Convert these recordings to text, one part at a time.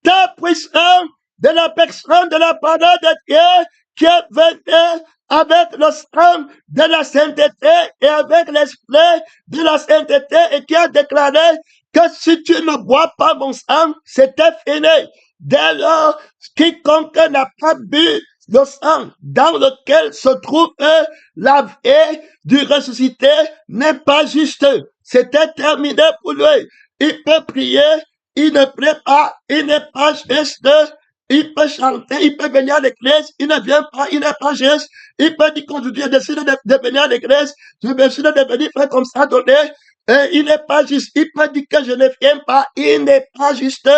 ta puissance de la personne de la parole de Dieu qui est venue avec le sang de la sainteté et avec l'esprit de la sainteté et qui a déclaré que si tu ne bois pas mon sang, c'était fini. Dès lors, quiconque n'a pas bu le sang dans lequel se trouve la vie du ressuscité n'est pas juste. C'était terminé pour lui. Il peut prier, il ne prie pas, il n'est pas juste. Il peut chanter, il peut venir à l'église, il ne vient pas, il n'est pas juste. Il peut dire qu'aujourd'hui, j'ai décidé de venir à l'église, j'ai décidé de venir faire comme ça, donner. Il n'est pas juste. Il peut dire que je ne viens pas, il n'est pas juste.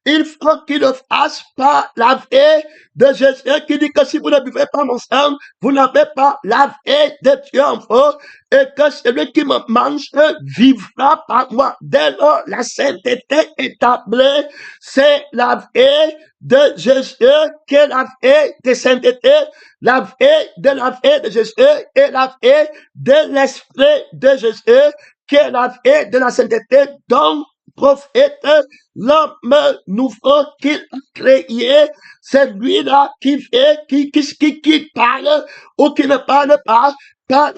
Il faut qu'il le fasse par la vie de Jésus qui dit que si vous ne buvez pas mon sang, vous n'avez pas la vie de Dieu en vous et que celui qui me mange vivra par moi. Dès lors, la sainteté établie, c'est la vie de Jésus qui est la vie de sainteté, la vie de Jésus et la vie de l'esprit de Jésus qui est la vie de la sainteté dont prophète, l'homme nouveau qu'il a créé, c'est lui-là qui fait, qui parle ou qui ne parle pas, par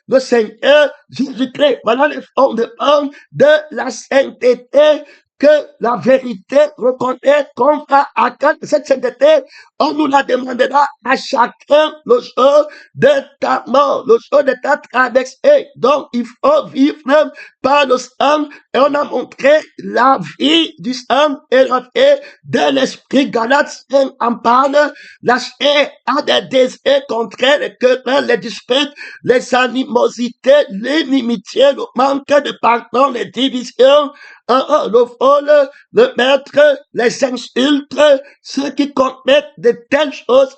le Seigneur Jésus-Christ. Voilà les fondements de la sainteté que la vérité reconnaît qu'on va accorde cette sainteté. On nous la demandera à chacun le jour de ta mort, le jour de ta traversée. Donc, il faut vivre par le sang et on a montré la vie du sang et la vie de l'esprit. Galates 5 en parle. La chair a des désirs contraires, les querelles, les disputes, les animosités, l'inimitié, le manque de pardon, les divisions, le vol, le maître, les insultes, ceux qui commettent de telles choses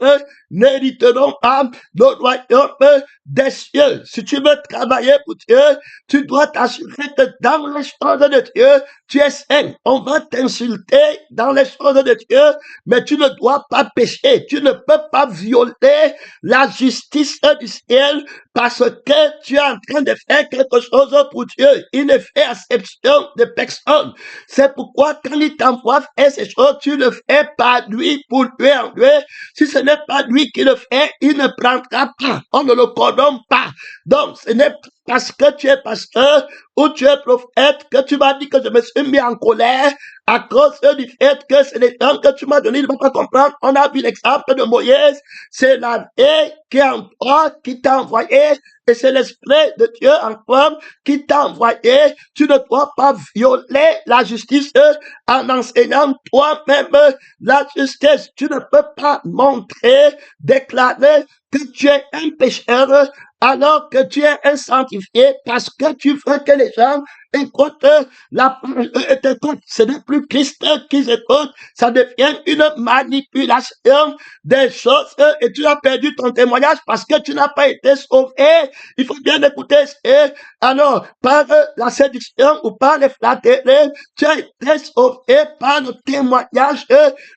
n'hériteront pas le royaume des cieux. Si tu veux travailler pour Dieu, tu dois t'assurer que dans les choses de Dieu, tu es saint. On va t'insulter dans les choses de Dieu, mais tu ne dois pas pécher. Tu ne peux pas violer la justice du ciel parce que tu es en train de faire quelque chose pour Dieu. Il ne fait exception de personne. C'est pourquoi quand il t'envoie faire ces choses, tu ne fais pas lui pour lui en lui. Si ce n'est pas lui qui le fait, il ne prendra pas. On ne le condamne pas. Donc, ce n'est pas parce que tu es pasteur ou tu es prophète que tu m'as dit que je me suis mis en colère à cause du fait que c'est les temps que tu m'as donné, il ne va pas comprendre. On a vu l'exemple de Moïse. C'est la vie qui est en toi, qui t'a envoyé, et c'est l'esprit de Dieu en toi qui t'a envoyé. Tu ne dois pas violer la justice en enseignant toi-même la justice. Tu ne peux pas montrer, déclarer que tu es un pécheur alors que tu es un sanctifié parce que tu veux que les gens écoutent la parole. Ce n'est plus Christ qu'ils écoutent, ça devient une manipulation des choses et tu as perdu ton témoignage parce que tu n'as pas été sauvé. Il faut bien écouter. Alors, par la séduction ou par les flatteries, tu as été sauvé par le témoignage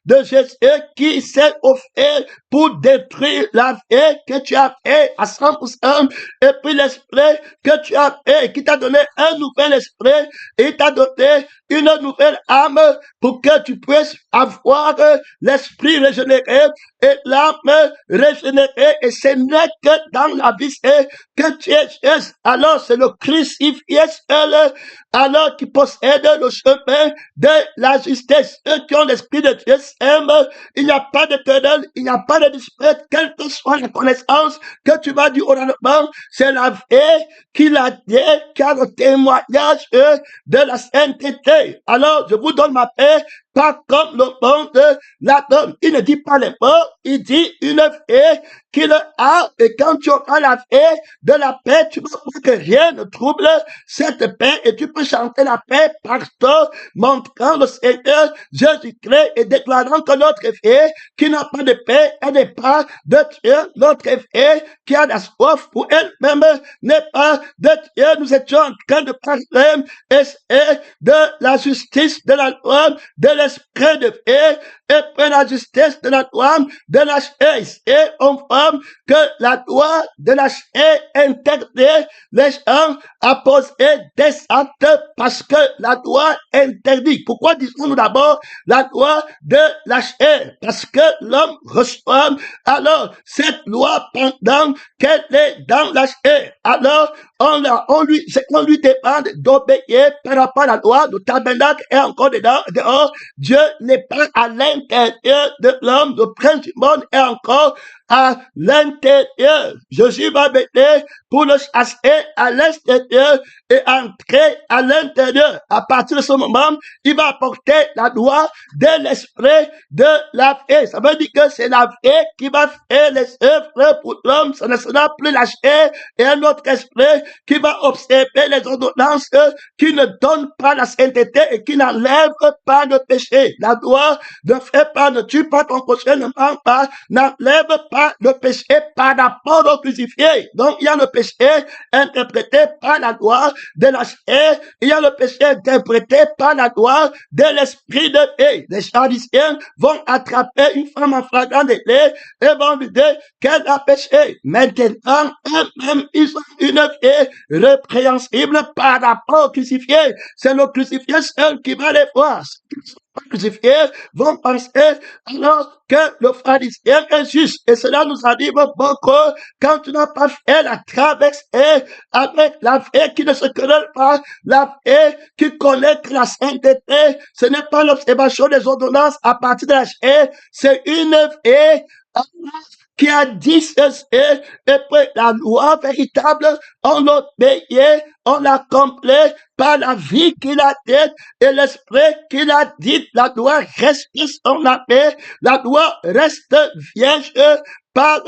de Jésus qui s'est offert pour détruire la vie que tu as fait à 100%, et puis l'esprit que tu as fait, qui t'a donné un nouvel esprit, et t'a donné une nouvelle âme pour que tu puisses avoir l'esprit régénéré et l'âme régénérée, et ce n'est que dans la vie que tu es juste. Alors c'est le crucifié seul, alors qui possède le chemin de la justice. Ceux qui ont l'esprit de Dieu s'aiment, il n'y a pas de querelle, il n'y a pas de dispute, quelle que soit la connaissance que tu vas dire oralement, c'est la vie qui l'a dit, qui a le témoignage de la sainteté. Alors, je vous donne ma paix, pas comme le monde la donne. Il ne dit pas les mots, il dit une paix qu'il a, et quand tu auras la paix de la paix, tu vas voir que rien ne trouble cette paix, et tu peux chanter la paix partout, montrant le Seigneur Jésus-Christ et déclarant que notre paix qui n'a pas de paix, elle n'est pas de Dieu. Notre paix qui a la soif pour elle-même n'est pas de Dieu. Nous étions en train de parler et de la justice, de la loi, de l'esprit de paix et prend la justice de la loi de la chair. Et on forme que la loi de la chair interdit les gens à poser des actes parce que la loi interdit. Pourquoi disons-nous d'abord la loi de la chair? Parce que l'homme reçoit alors cette loi pendant qu'elle est dans la chair. Alors on lui demande d'obéir par rapport à la loi. Le tabernacle est encore dehors. Dieu n'est pas à l'intérieur de l'homme. Le prince du monde est encore à l'intérieur. Jésus va venir pour le chasser à l'extérieur et entrer à l'intérieur. À partir de ce moment, il va apporter la loi de l'esprit de la paix. Ça veut dire que c'est la paix qui va faire les œuvres pour l'homme. Ce ne sera plus la chair et un autre esprit qui va observer les ordonnances qui ne donnent pas la sainteté et qui n'enlèvent pas le péché. La loi ne fait pas, ne tue pas ton prochain, ne ment pas, n'enlève pas le péché par rapport au crucifié. Donc il y a le péché interprété par la loi de la chair, il y a le péché interprété par la loi de l'esprit de paix. Les Sadducéens vont attraper une femme en flagrant délit et vont lui dire qu'elle a péché. Maintenant, eux-mêmes, ils ont une vie répréhensible par rapport au crucifié. C'est le crucifié seul qui va les voir. Crucifiés vont penser alors que le pharisien est juste. Et cela nous arrive beaucoup quand tu n'as pas fait la traversée avec la vie qui ne se connaît pas, la vie qui connaît que la sainteté. Ce n'est pas l'observation des ordonnances à partir de la chair, c'est une vie qui a dit ceci, et puis la loi véritable, on l'obéit, on l'accomplit par la vie qu'il a dite et l'esprit qu'il a dit. La loi reste son appel, la loi reste vierge par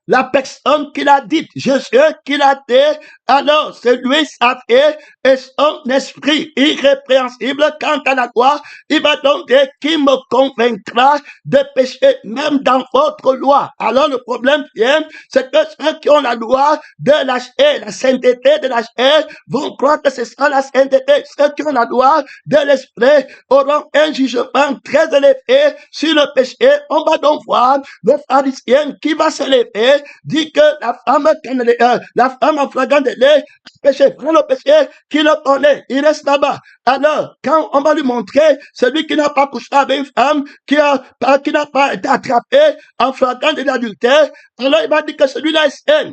la personne qui l'a dit, Jésus qui l'a dit. Alors, c'est lui sa vie et son esprit irrépréhensible quant à la loi. Il va donc dire qui me convaincra de pécher même dans votre loi. Alors, le problème vient, c'est que ceux qui ont la loi de la chair, la sainteté de la chair, vont croire que c'est ça la sainteté. Ceux qui ont la loi de l'esprit auront un jugement très élevé sur le péché. On va donc voir le pharisien qui va se lever, dit que la femme en flagrant délit, péché, prend le péché, qui le connaît, il reste là-bas. Alors, quand on va lui montrer celui qui n'a pas couché avec une femme, qui n'a pas été attrapé en flagrant de l'adultère, alors il va dire que celui-là est sain.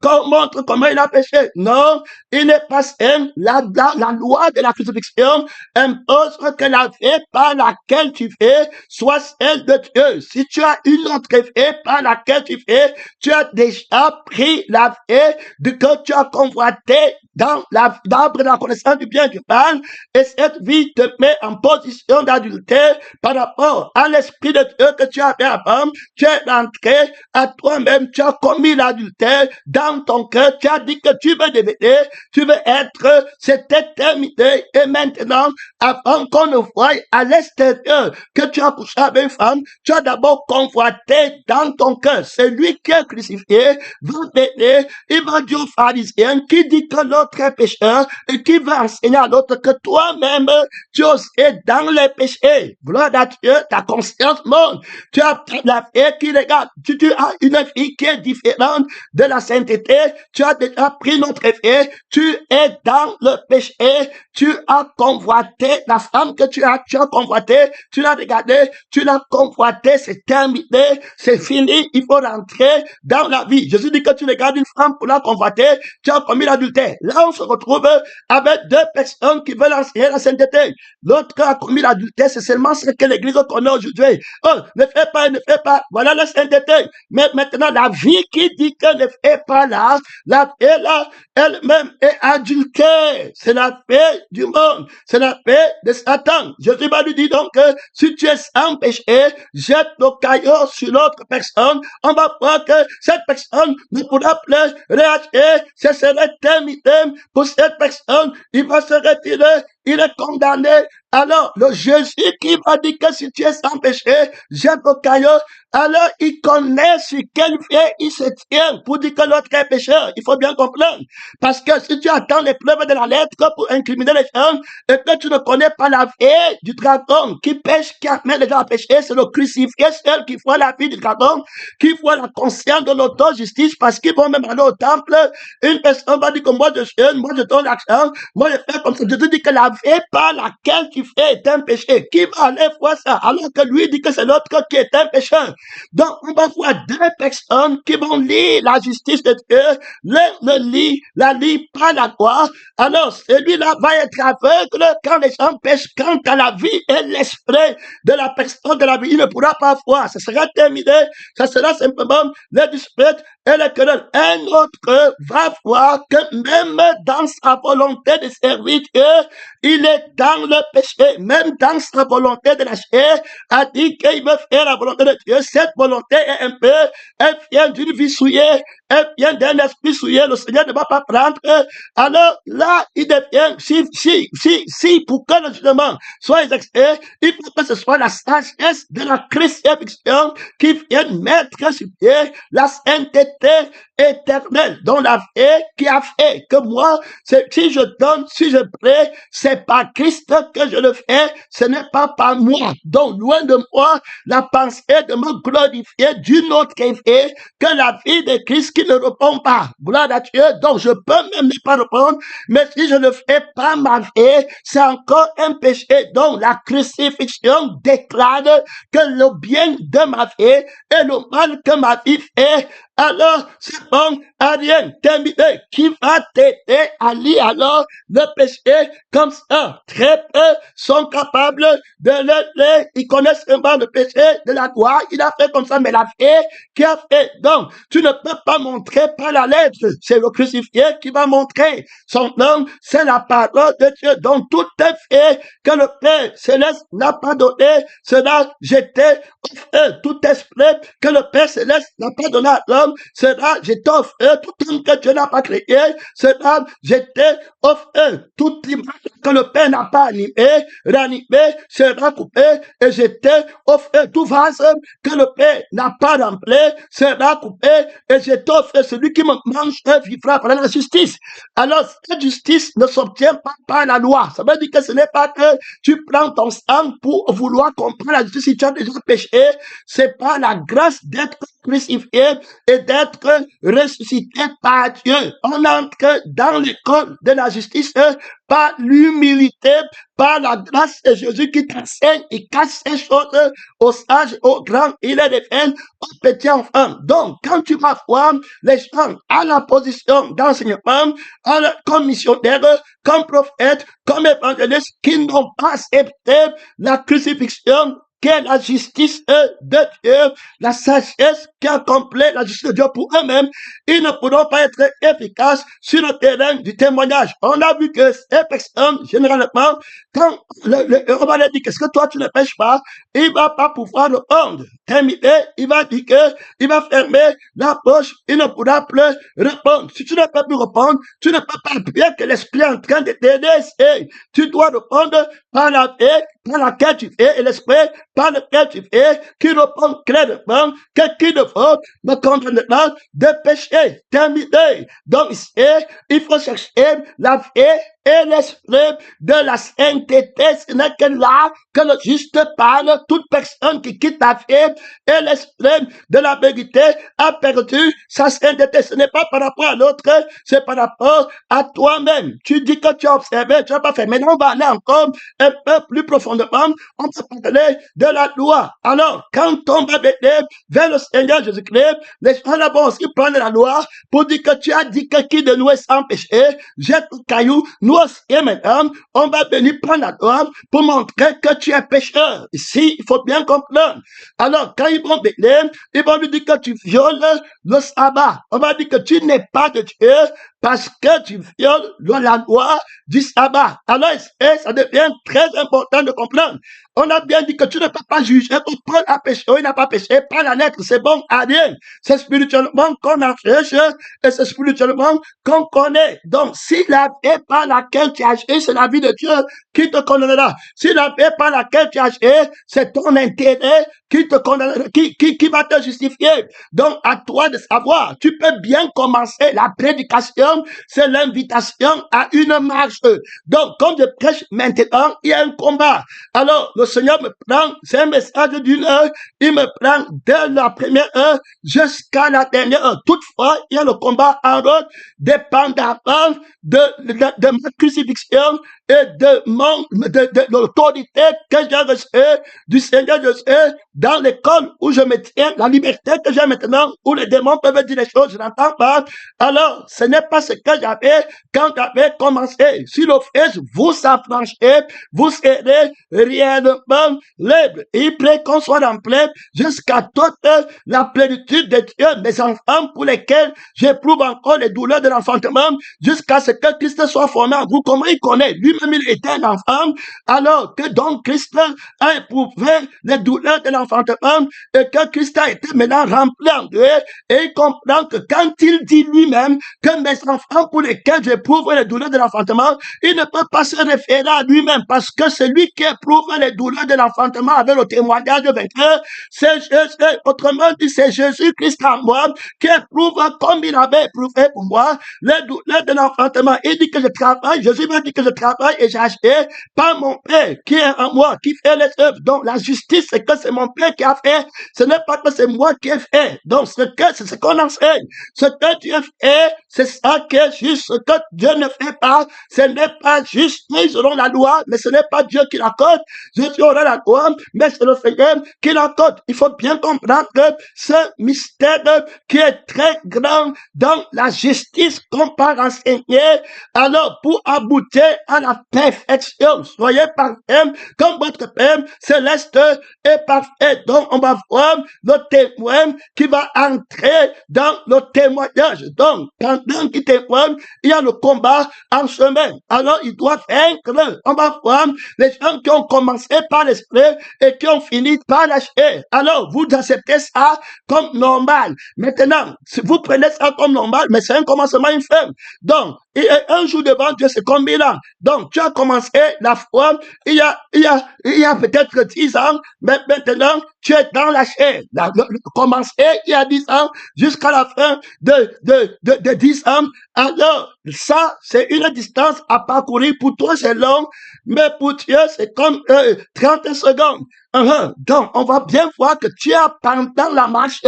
Qu'on montre comment il a péché. Non, il n'est pas sain. La loi de la crucifixion impose que la vie par laquelle tu fais soit celle de Dieu. Si tu as une autre vie par laquelle tu fais, tu as déjà pris la vie que tu as convoité dans l'arbre de la connaissance du bien et du mal, et cette vie te met en position d'adultère par rapport à l'esprit de Dieu que tu avais avant. Tu es rentré à toi-même, tu as commis l'adultère dans ton cœur, tu as dit que tu veux devenir, tu veux être, c'était terminé, et maintenant, avant qu'on ne voie à l'extérieur que tu as couché avec une femme, tu as d'abord convoité dans ton cœur. C'est lui qui est crucifié, va venir, il va dire aux pharisiens qui dit que l'autre est pécheur et qui va enseigner à l'autre que toi-même, tu es dans les péchés. Gloire à Dieu, ta conscience monte. Tu as la vie qui regarde. Tu as une vie qui est différente de la sainteté. Tu as déjà pris notre vie. Tu es dans le péché. Tu as convoité la femme que tu as convoité. Tu l'as regardée. Tu l'as convoité. C'est terminé. C'est fini. Il faut rentrer dans la vie. Jésus dit que tu regardes une femme pour la convoiter. Tu as commis l'adultère. Là, on se retrouve avec deux personnes qui veulent enseigner la sainteté. L'autre a commis l'adultère, c'est seulement ce que l'Église connaît aujourd'hui. Oh, ne fais pas, ne fais pas. Voilà la sainteté. Mais maintenant, la vie qui dit que ne fais pas là, la paix là, elle-même est adultère. C'est la paix du monde. C'est la paix de Satan. Jésus va lui dire donc que si tu es sans péché, jette le caillou sur l'autre personne. On va voir que cette personne ne pourra plus réagir. Ce serait terminé pour cette personne. Il va se retirer il est condamné. Alors, le Jésus qui va dire que si tu es sans péché, jette le caillou. Alors, il connaît sur quel pied il se tient pour dire que l'autre est pécheur. Il faut bien comprendre. Parce que si tu attends les preuves de la lettre pour incriminer les gens, et que tu ne connais pas la vie du dragon qui pêche, qui amène les gens à pécher, c'est le crucifié, seul qui voit la vie du dragon, qui voit la conscience de l'auto-justice, parce qu'ils vont même aller au temple. Une personne va dire que moi je jeûne, moi je donne l'action, moi je fais comme ça. Je te dis que la vie par laquelle tu fais est un péché. Qui va aller voir ça? Alors que lui dit que c'est l'autre qui est un pécheur. Donc, on va voir deux personnes qui vont lire la justice de Dieu, la lit par la loi. Alors, celui-là va être aveugle quand les gens pêchent. Quant à la vie et l'esprit de la personne de la vie, il ne pourra pas voir. Ça sera terminé. Ça sera simplement les disputes et les querelles. Un autre va voir que même dans sa volonté de servir Dieu, il est dans le péché. Même dans sa volonté de la chair, a dit qu'il veut faire la volonté de Dieu. Cette volonté est un peu, elle vient d'une vie souillée, elle vient d'un esprit souillé. Le Seigneur ne va pas prendre. Alors là, il devient, si, pour que le jugement soit exercé, il faut que ce soit la sagesse de la crucifixion qui vienne mettre sur pied la sainteté éternelle, dont la vie qui a fait que moi, si je donne, si je prie, c'est par Christ que je le fais, ce n'est pas par moi. Donc, loin de moi, la pensée de me glorifier d'une autre vie que la vie de Christ qui ne répond pas. Gloire à Dieu. Donc, je peux même ne pas répondre, mais si je ne fais pas ma vie, c'est encore un péché. Donc, la crucifixion déclare que le bien de ma vie et le mal que ma vie fait. Alors, c'est bon, à rien terminé. Qui va t'aider à lire alors le péché comme ça? Très peu sont capables de le lire. Ils connaissent vraiment le péché de la loi. Il a fait comme ça, mais la vie qui a fait. Donc, tu ne peux pas montrer par la lettre. C'est le crucifié qui va montrer. Son nom, c'est la parole de Dieu. Donc, tout est fait que le Père Céleste n'a pas donné, cela jeté tout esprit que le Père Céleste n'a pas donné à l'homme, cela j'étais offert tout homme que Dieu n'a pas créé, cela j'étais offert toute image que le Père n'a pas ranimé, sera coupé, et j'étais offert tout vase que le Père n'a pas rempli, sera coupé, et j'étais offert celui qui me mange vivra par la justice. Alors, cette justice ne s'obtient pas par la loi. Ça veut dire que ce n'est pas que tu prends ton sang pour vouloir comprendre la justice si tu as déjà péché. C'est pas la grâce d'être crucifié et d'être ressuscité par Dieu. On entre dans l'école de la justice par l'humilité, par la grâce de Jésus qui t'enseigne et casse ces choses aux sages, aux grands, il est défendu aux petits enfants. Donc, quand tu vas voir les gens à la position d'enseignement, comme missionnaire, comme prophète, comme évangéliste, qui n'ont pas accepté la crucifixion, qui est la justice de Dieu, la sagesse qui accomplit la justice de Dieu pour eux-mêmes, ils ne pourront pas être efficaces sur le terrain du témoignage. On a vu que ces personnes, généralement, quand on va leur dire qu'est-ce que toi tu ne pêches pas, il va pas pouvoir répondre. Terminé, il va dire que il va fermer la poche, il ne pourra plus répondre. Si tu ne peux plus répondre, tu ne peux pas, bien que l'esprit est en train de t'aider, tu dois répondre par la paix, par laquelle tu fais, et l'esprit par lequel tu fais, qui répond clairement que qui de faute me condamnera de péché. Terminé. Donc, il faut chercher la vie et l'esprit de la sainteté. Ce n'est que là que le juste parle. Toute personne qui quitte la vie et l'esprit de la vérité a perdu sa sainteté. Ce n'est pas par rapport à l'autre, c'est par rapport à toi-même. Tu dis que tu as observé, tu n'as pas fait. Maintenant, on va aller encore un peu plus profondément. On va parler de la loi. Alors, quand on va venir vers le Seigneur Jésus-Christ, les gens là vont aussi prendre la loi pour dire que tu as dit que qui de nous est sans péché, jette le caillou. Nous aussi, maintenant, on va venir prendre la loi pour montrer que tu es pécheur. Ici, il faut bien comprendre. Alors, quand ils vont venir, ils vont lui dire que tu violes le sabbat. On va dire que tu n'es pas de Dieu parce que tu violes la loi du sabbat. Alors, ça devient très important de comprendre. On a bien dit que tu ne peux pas juger que Paul a péché ou il n'a pas péché par la lettre. C'est bon à rien. C'est spirituellement qu'on cherche et c'est spirituellement qu'on connaît. Donc, si la paix par laquelle tu as agi, c'est la vie de Dieu qui te condamnera. Si la paix par laquelle tu as agi, c'est ton intérêt qui te condamnera, qui va te justifier. Donc, à toi de savoir, tu peux bien commencer la prédication, c'est l'invitation à une marche. Donc, comme je prêche maintenant, il y a un combat. Alors, le Seigneur me prend, c'est un message d'une heure, il me prend dès la première heure jusqu'à la dernière heure. Toutefois, il y a le combat en route, dépendamment de ma crucifixion et de l'autorité que j'ai reçue du Seigneur Jésus dans l'école où je me tiens, la liberté que j'ai maintenant, où les démons peuvent dire des choses, je n'entends pas. Alors, ce n'est pas ce que j'avais quand j'avais commencé. Si l'offense vous s'affranchez, vous serez réellement libre. Il prie qu'on soit en plein jusqu'à toute la plénitude de Dieu, mes enfants pour lesquels j'éprouve encore les douleurs de l'enfantement, jusqu'à ce que Christ soit formé en vous. Comment il connaît? Lui-même, il était un enfant, alors que donc Christ a éprouvé les douleurs de l'enfantement et que Christ a été maintenant rempli en Dieu, et il comprend que quand il dit lui-même que mes enfants pour lesquels j'éprouve les douleurs de l'enfantement, il ne peut pas se référer à lui-même parce que celui qui éprouve les douleurs de l'enfantement avec le témoignage vainqueur, c'est Jésus. Autrement dit, c'est Jésus-Christ en moi qui éprouve comme il avait éprouvé pour moi les douleurs de l'enfantement. Il dit que je travaille, Jésus m'a dit que je travaille et j'ai acheté par mon Père qui est en moi, qui fait les œuvres. Donc la justice, c'est que c'est mon Père qui a fait, ce n'est pas que c'est moi qui ai fait. Donc c'est ce qu'on enseigne. Ce que Dieu fait, c'est ça qui est juste. Ce que Dieu ne fait pas, ce n'est pas juste. Ils auront la loi, mais ce n'est pas Dieu qui l'accorde. Jésus aura la loi, mais c'est le Seigneur qui l'accorde. Il faut bien comprendre que ce mystère qui est très grand dans la justice qu'on peut enseigner, alors pour aboutir à la perfection, soyez parfaits comme votre Père céleste est parfait. Donc on va voir le témoin qui va entrer dans le témoignage. Donc pendant qu'il témoigne, il y a le combat en chemin. Alors il doit vaincre. On va voir les gens qui ont commencé par l'esprit et qui ont fini par la chair. Alors vous acceptez ça comme normal. Maintenant, si vous prenez ça comme normal, mais c'est un commencement infâme. Donc, un jour devant Dieu, c'est comme 1000 ans. Donc, tu as commencé la foi, il y a peut-être 10 ans, mais maintenant, tu es dans la chair. Commencé il y a 10 ans, jusqu'à la fin de 10 ans. Alors, ça, c'est une distance à parcourir. Pour toi, c'est long, mais pour Dieu, c'est comme 30 secondes. Donc, on va bien voir que tu as, pendant la marche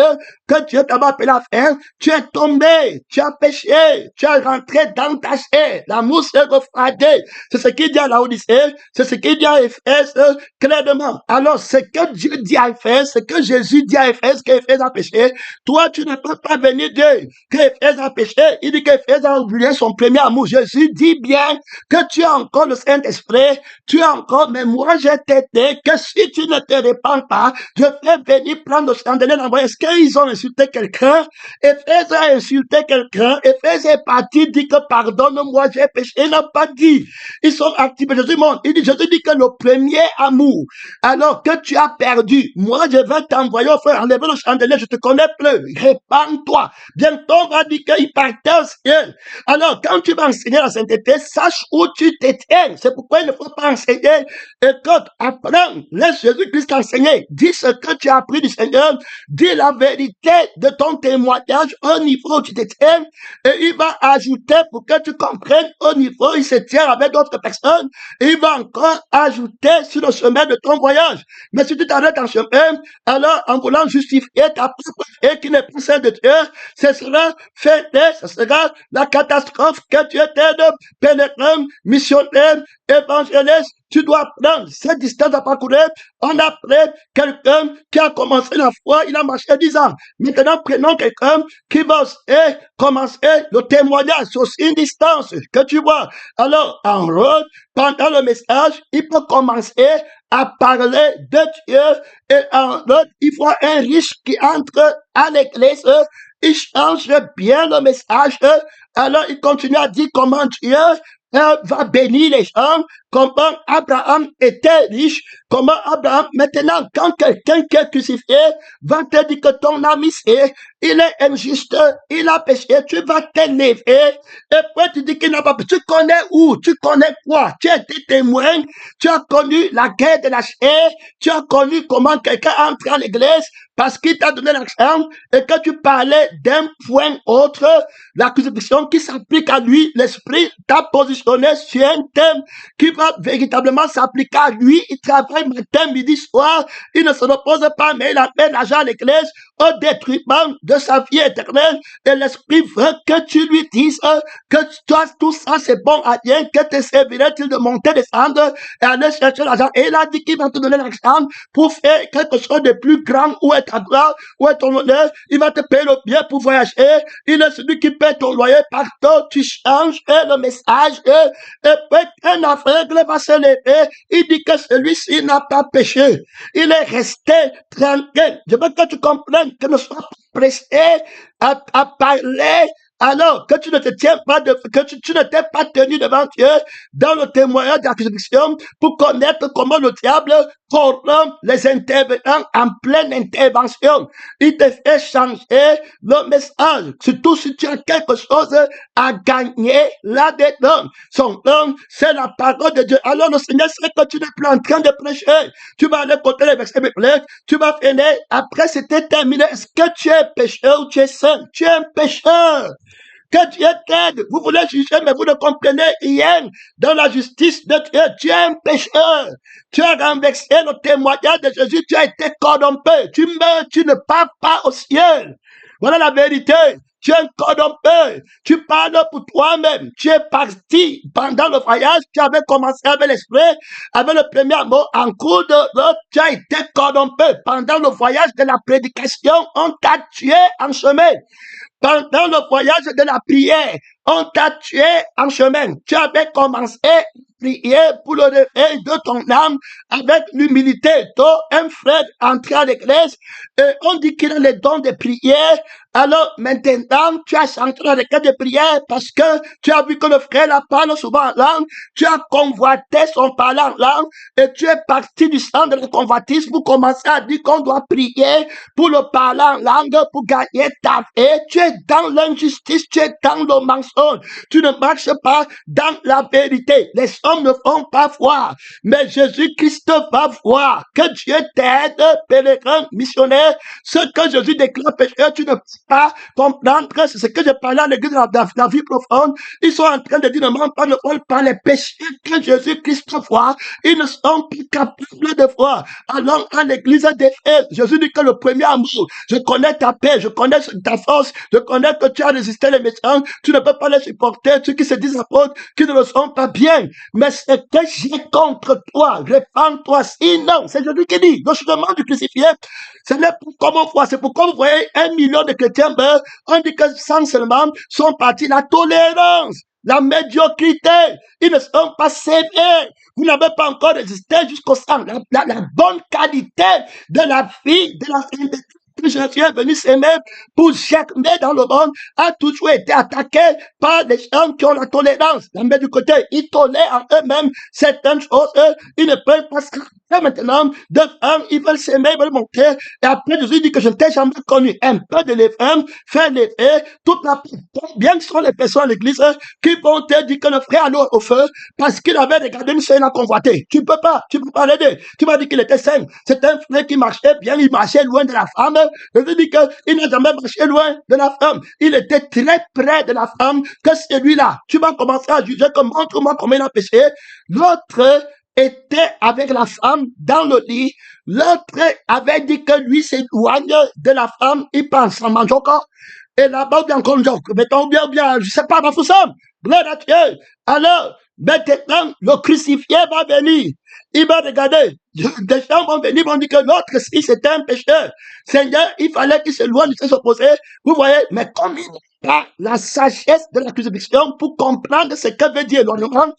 que Dieu t'a appelé à faire, tu es tombé, tu as péché, tu as rentré dans ta chair, la mousse est refroidie. C'est ce qu'il dit à la Odyssée, c'est ce qu'il dit à Éphèse clairement. Alors, ce que Dieu dit à Éphèse, ce que Jésus dit à Éphèse, qu'Éphèse a péché, toi, tu ne peux pas venir dire qu'Éphèse a péché. Il dit qu'Éphèse a oublié son premier amour. Jésus dit bien que tu as encore le Saint-Esprit, tu as encore, mais moi, je t'ai que si tu ne te répands pas, je vais venir prendre le chandelier d'envoyer. Est-ce qu'ils ont insulté quelqu'un? Éphèse a insulté quelqu'un. Éphèse est parti, dit que pardonne-moi, j'ai péché. Il n'a pas dit. Ils sont actifs. Jésus dit que le premier amour, alors que tu as perdu, moi, je vais t'envoyer au frère, enlever le chandelier, je te connais plus. Répands-toi. Bientôt, on va dire qu'il partait au ciel. Alors, quand tu vas enseigner la sainteté, sache où tu t'éteins. C'est pourquoi il ne faut pas enseigner. Écoute, apprends. Laisse Jésus-Christ enseigner. Dis ce que tu as appris du Seigneur. Dis la vérité de ton témoignage au niveau où tu t'éteins. Et il va ajouter pour que tu comprennes au niveau où il se tient avec d'autres personnes. Et il va encore ajouter sur le chemin de ton voyage. Mais si tu t'arrêtes en chemin, alors en voulant justifier ta propre foi qui n'est pas celle de Dieu, ce sera fêté, ce sera la catastrophe que tu étais de pénétrant, missionnaire, évangéliste. Tu dois prendre cette distance à parcourir. On a pris quelqu'un qui a commencé la foi, il a marché 10 ans. Maintenant, prenons quelqu'un qui va commencer le témoignage sur une distance que tu vois. Alors, en route, pendant le message, il peut commencer à parler de Dieu. Et en route, il voit un riche qui entre à l'église. Il change bien le message. Alors, il continue à dire comment Dieu va bénir les gens, comment Abraham était riche, comment Abraham, maintenant, quand quelqu'un qui est crucifié va te dire que ton ami c'est, il est injuste, il a péché, tu vas t'élever, et puis tu dis qu'il n'a pas, tu connais où, tu connais quoi, tu as été témoin, tu as connu la guerre de la chair, tu as connu comment quelqu'un entre à l'église, parce qu'il t'a donné l'argent et que tu parlais d'un point autre, la crucifixion qui s'applique à lui, l'esprit t'a positionné sur un thème qui va véritablement s'appliquer à lui. Il travaille matin, midi, soir, il ne se repose pas, mais il amène l'argent à l'église au détriment de sa vie éternelle. Et l'esprit veut que tu lui dises que toi, tout ça c'est bon à rien, que te servirait-il de monter, descendre et aller chercher l'argent. Et il a dit qu'il va te donner l'argent pour faire quelque chose de plus grand. Où est ta gloire? Où est ton honneur? Il va te payer le bien pour voyager. Il est celui qui paie ton loyer partout. Tu changes le message. Et puis un aveugle va se lever. Il dit que celui-ci n'a pas péché. Il est resté tranquille. Je veux que tu comprennes que ne sois pas pressé à parler alors que tu ne te tiens pas que tu ne t'es pas tenu devant Dieu dans le témoignage de la crucifixion pour connaître comment le diable corrompt les intervenants en pleine intervention. Il te fait changer le message. Surtout si tu as quelque chose à gagner là-dedans. Son nom, c'est la parole de Dieu. Alors le Seigneur sait que tu n'es plus en train de prêcher. Tu vas aller côté les versets bibliques, tu vas finir. Après, c'était terminé. Est-ce que tu es pécheur ou tu es saint? Tu es un pécheur. Que Dieu t'aide. Vous voulez juger, mais vous ne comprenez rien dans la justice de Dieu. Tu es un pécheur. Tu as renversé le témoignage de Jésus. Tu as été corrompu. Tu meurs, tu ne pars pas au ciel. Voilà la vérité. Tu es un corrompu. Tu parles pour toi-même. Tu es parti pendant le voyage. Tu avais commencé avec l'esprit, avec le premier mot. En cours de l'autre, tu as été corrompu. Pendant le voyage de la prédication, on t'a tué en chemin. Pendant le voyage de la prière, on t'a tué en chemin. Tu avais commencé à prier pour le réveil de ton âme avec l'humilité. Toi, un frère entré à l'église et on dit qu'il a les dons de prière. Alors maintenant, tu as chanté dans les cas de prière parce que tu as vu que le frère la parle souvent en langue. Tu as convoité son parler en langue et tu es parti du centre de la convoitise pour commencer à dire qu'on doit prier pour le parler en langue pour gagner ta vie. Tu es dans l'injustice, tu es dans le mensonge. Tu ne marches pas dans la vérité. Les hommes ne font pas voir, mais Jésus-Christ va voir. Que Dieu t'aide, pèlerin, missionnaire. Ce que Jésus déclare pécheur, tu ne peux pas comprendre. C'est ce que je parlais à l'église de la vie profonde. Ils sont en train de dire, ne manque pas, ne parle pas les péchés que Jésus-Christ voit. Ils ne sont pas capables de voir. Allons à l'église des frères. Jésus dit que le premier amour, je connais ta paix, je connais ta force, je connais que tu as résisté les méchants, tu ne peux pas les supporter, ceux qui se disent apôtres, qui ne le sont pas bien. Mais ce que j'ai contre toi, répands-toi. Sinon, c'est Jésus qui dit, le jugement du crucifié, ce n'est pas comme on voit, c'est pourquoi vous voyez 1 million de chrétiens meurent, on dit que 100 seulement sont partis. La tolérance, la médiocrité, ils ne sont pas sévères. Vous n'avez pas encore résisté jusqu'au sang. La bonne qualité de la vie, de la sainteté que Jésus est venu s'aimer pour germer dans le monde a toujours été attaqué par des gens qui ont la tolérance. La main du côté, ils tolèrent en eux-mêmes certaines choses. Ils ne peuvent pas se maintenant. Deux femmes, ils veulent s'aimer, ils veulent monter. Et après, Jésus dit que je ne t'ai jamais connu. Un peu de levain, faire lever toute la bien que ce sont les personnes à l'église qui vont te dire que le frère allait au feu parce qu'il avait regardé une scène à convoiter. Tu peux pas l'aider. Tu vas dire qu'il était saint. C'est un frère qui marchait bien, il marchait loin de la femme. Jésus dit qu'il n'a jamais marché loin de la femme. Il était très près de la femme que celui-là. Tu vas commencer à juger comme montre-moi comment il a péché. L'autre était avec la femme dans le lit. L'autre avait dit que lui s'éloigne de la femme. Il pense en mangeant encore. Et là-bas, bien qu'on joue. Mettons bien, je sais pas, ma foussam. Gloire à Dieu. Alors, maintenant, le crucifié va venir. Il va regarder. Des gens vont venir, vont dire que l'autre, si c'était un pécheur. Seigneur, il fallait qu'il s'éloigne, il s'opposer. Vous voyez, mais comme il n'a pas la sagesse de la crucifixion pour comprendre ce que veut dire l'éloignement,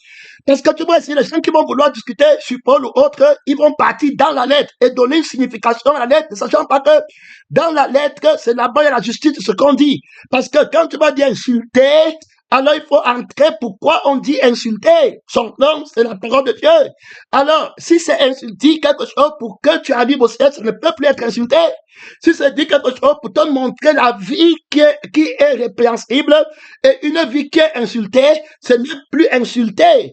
parce que tu vois, si les gens qui vont vouloir discuter sur Paul ou autre, ils vont partir dans la lettre et donner une signification à la lettre, ne sachant pas que dans la lettre, c'est là-bas il y a la justice de ce qu'on dit. Parce que quand tu vas dire insulter, Alors il faut entrer. Pourquoi on dit insulter? Son nom, c'est la parole de Dieu. Alors, si c'est insulter quelque chose pour que tu arrives au ciel, ça ne peut plus être insulté. Si c'est dire quelque chose pour te montrer la vie qui est répréhensible et une vie qui est insultée, ce n'est plus insulté.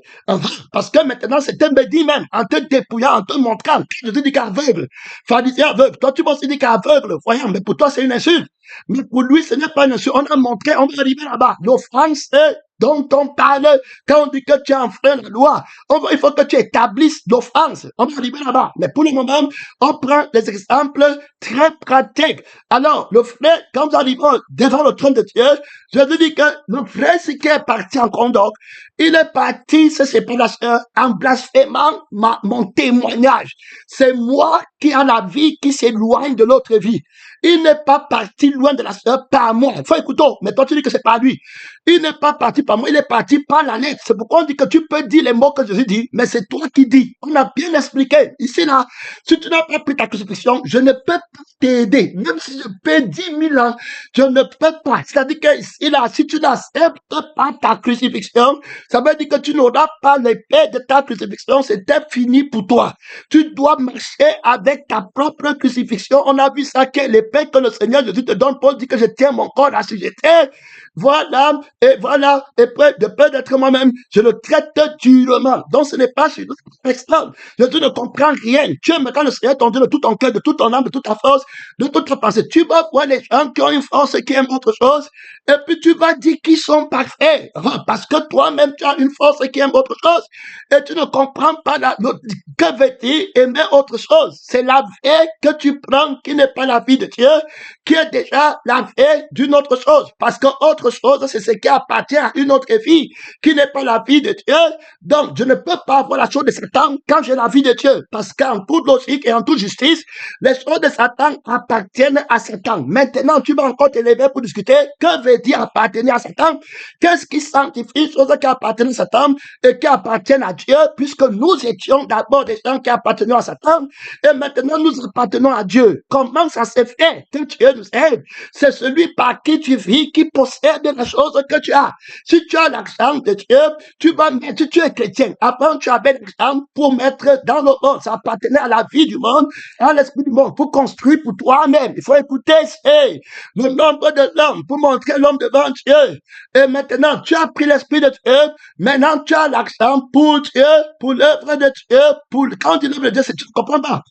Parce que maintenant, c'est un bédi même, en te dépouillant, en te montrant. Je te dis qu'aveugle, pharisien aveugle. Toi, tu vas aussi dire qu'aveugle, voyons, mais pour toi, c'est une insulte. Mais pour lui, ce n'est pas une insulte. On a montré, on va arriver là-bas. L'offense dont on parle quand on dit que tu as enfreint la loi. Il faut que tu établisses l'offense. On va arriver là-bas. Mais pour le moment, on prend des exemples très pratiques. Alors, le frère, quand nous arrivons devant le trône de Dieu, je veux dire que le frère, ce qui est parti en conduite, il est parti, ce séparation, en blasphémant mon témoignage. C'est moi qui ai la vie qui s'éloigne de l'autre vie. Il n'est pas parti loin de la sœur par moi. Il faut écouter. Mais toi, tu dis que c'est pas lui. Il n'est pas parti par moi, il est parti par la lettre. C'est pourquoi on dit que tu peux dire les mots que Jésus dit, mais c'est toi qui dis. On a bien expliqué. Ici, là, si tu n'as pas pris ta crucifixion, je ne peux pas t'aider. Même si je paie 10 000 ans, je ne peux pas. C'est-à-dire que ici, là, si tu n'acceptes pas ta crucifixion, ça veut dire que tu n'auras pas l'épée de ta crucifixion. C'était fini pour toi. Tu dois marcher avec ta propre crucifixion. On a vu ça, que l'épée que le Seigneur Jésus te donne. Paul dit que je tiens mon corps assujetti. Voilà, et de peur d'être moi-même, je le traite durement. Donc ce n'est pas sur l'extrême. Jésus ne comprend rien. Tu aimes quand le Seigneur ton Dieu de tout ton cœur, de toute ton âme, de toute ta force, de toute ta pensée. Tu vas voir les gens qui ont une force et qui aiment autre chose, et puis tu vas dire qu'ils sont parfaits. Parce que toi-même, tu as une force et qui aime autre chose, et tu ne comprends pas que veut-il aimer autre chose. C'est la vie que tu prends qui n'est pas la vie de Dieu, qui est déjà la vie d'une autre chose. Parce que autre chose, c'est ce qui appartient à une autre vie, qui n'est pas la vie de Dieu. Donc, je ne peux pas avoir la chose de Satan quand j'ai la vie de Dieu. Parce qu'en toute logique et en toute justice, les choses de Satan appartiennent à Satan. Maintenant, tu vas encore t'élever pour discuter. Que veut dire appartenir à Satan? Qu'est-ce qui sanctifie les choses qui appartiennent à Satan et qui appartiennent à Dieu, puisque nous étions d'abord des gens qui appartenaient à Satan et maintenant nous appartenons à Dieu. Comment ça s'est fait que Dieu nous aide? C'est celui par qui tu vis, qui possède les choses que tu as. Si tu as l'accent de Dieu, tu vas mettre, si tu es chrétien, avant tu avais l'accent pour mettre dans le monde. Ça appartenait à la vie du monde, à l'esprit du monde, pour construire pour toi-même. Il faut écouter le nombre de l'homme pour montrer l'homme devant Dieu. Et maintenant, tu as pris l'esprit de Dieu. Maintenant, tu as l'accent pour Dieu, pour l'œuvre de Dieu, quand tu l'œuvre de Dieu, tu ne comprends pas.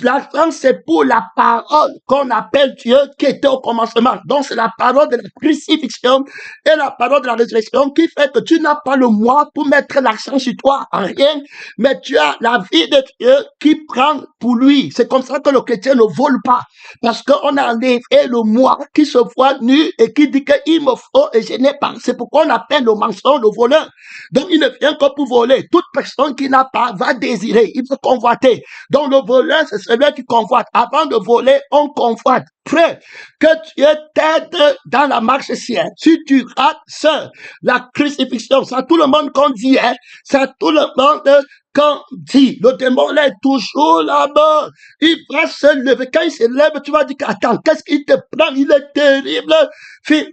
L'accent, c'est pour la parole qu'on appelle Dieu qui était au commencement. Donc, c'est la parole de la crucifixion et la parole de la résurrection qui fait que tu n'as pas le moi pour mettre l'accent sur toi en rien, mais tu as la vie de Dieu qui prend pour lui. C'est comme ça que le chrétien ne vole pas. Parce qu'on a enlevé le moi qui se voit nu et qui dit qu'il me faut et je n'ai pas. C'est pourquoi on appelle le mensonge le voleur. Donc, il ne vient que pour voler. Toute personne qui n'a pas va désirer, il veut convoiter. Donc, le voleur, c'est celui qui convoite. Avant de voler, on convoite. Prêt que Dieu t'aide dans la marche ciel. Si tu rates ça, la crucifixion, ça tout le monde qu'on dit, hein, ça tout le monde qu'on dit. Le démon là est toujours là-bas. Il va se lever. Quand il se lève, tu vas dire, attends, qu'est-ce qu'il te prend? Il est terrible. Fini.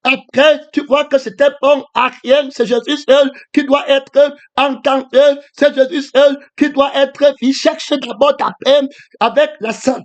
Après, tu vois que c'était bon à rien. C'est Jésus seul qui doit être entendu. C'est Jésus seul qui doit être vu. Cherche d'abord ta paix avec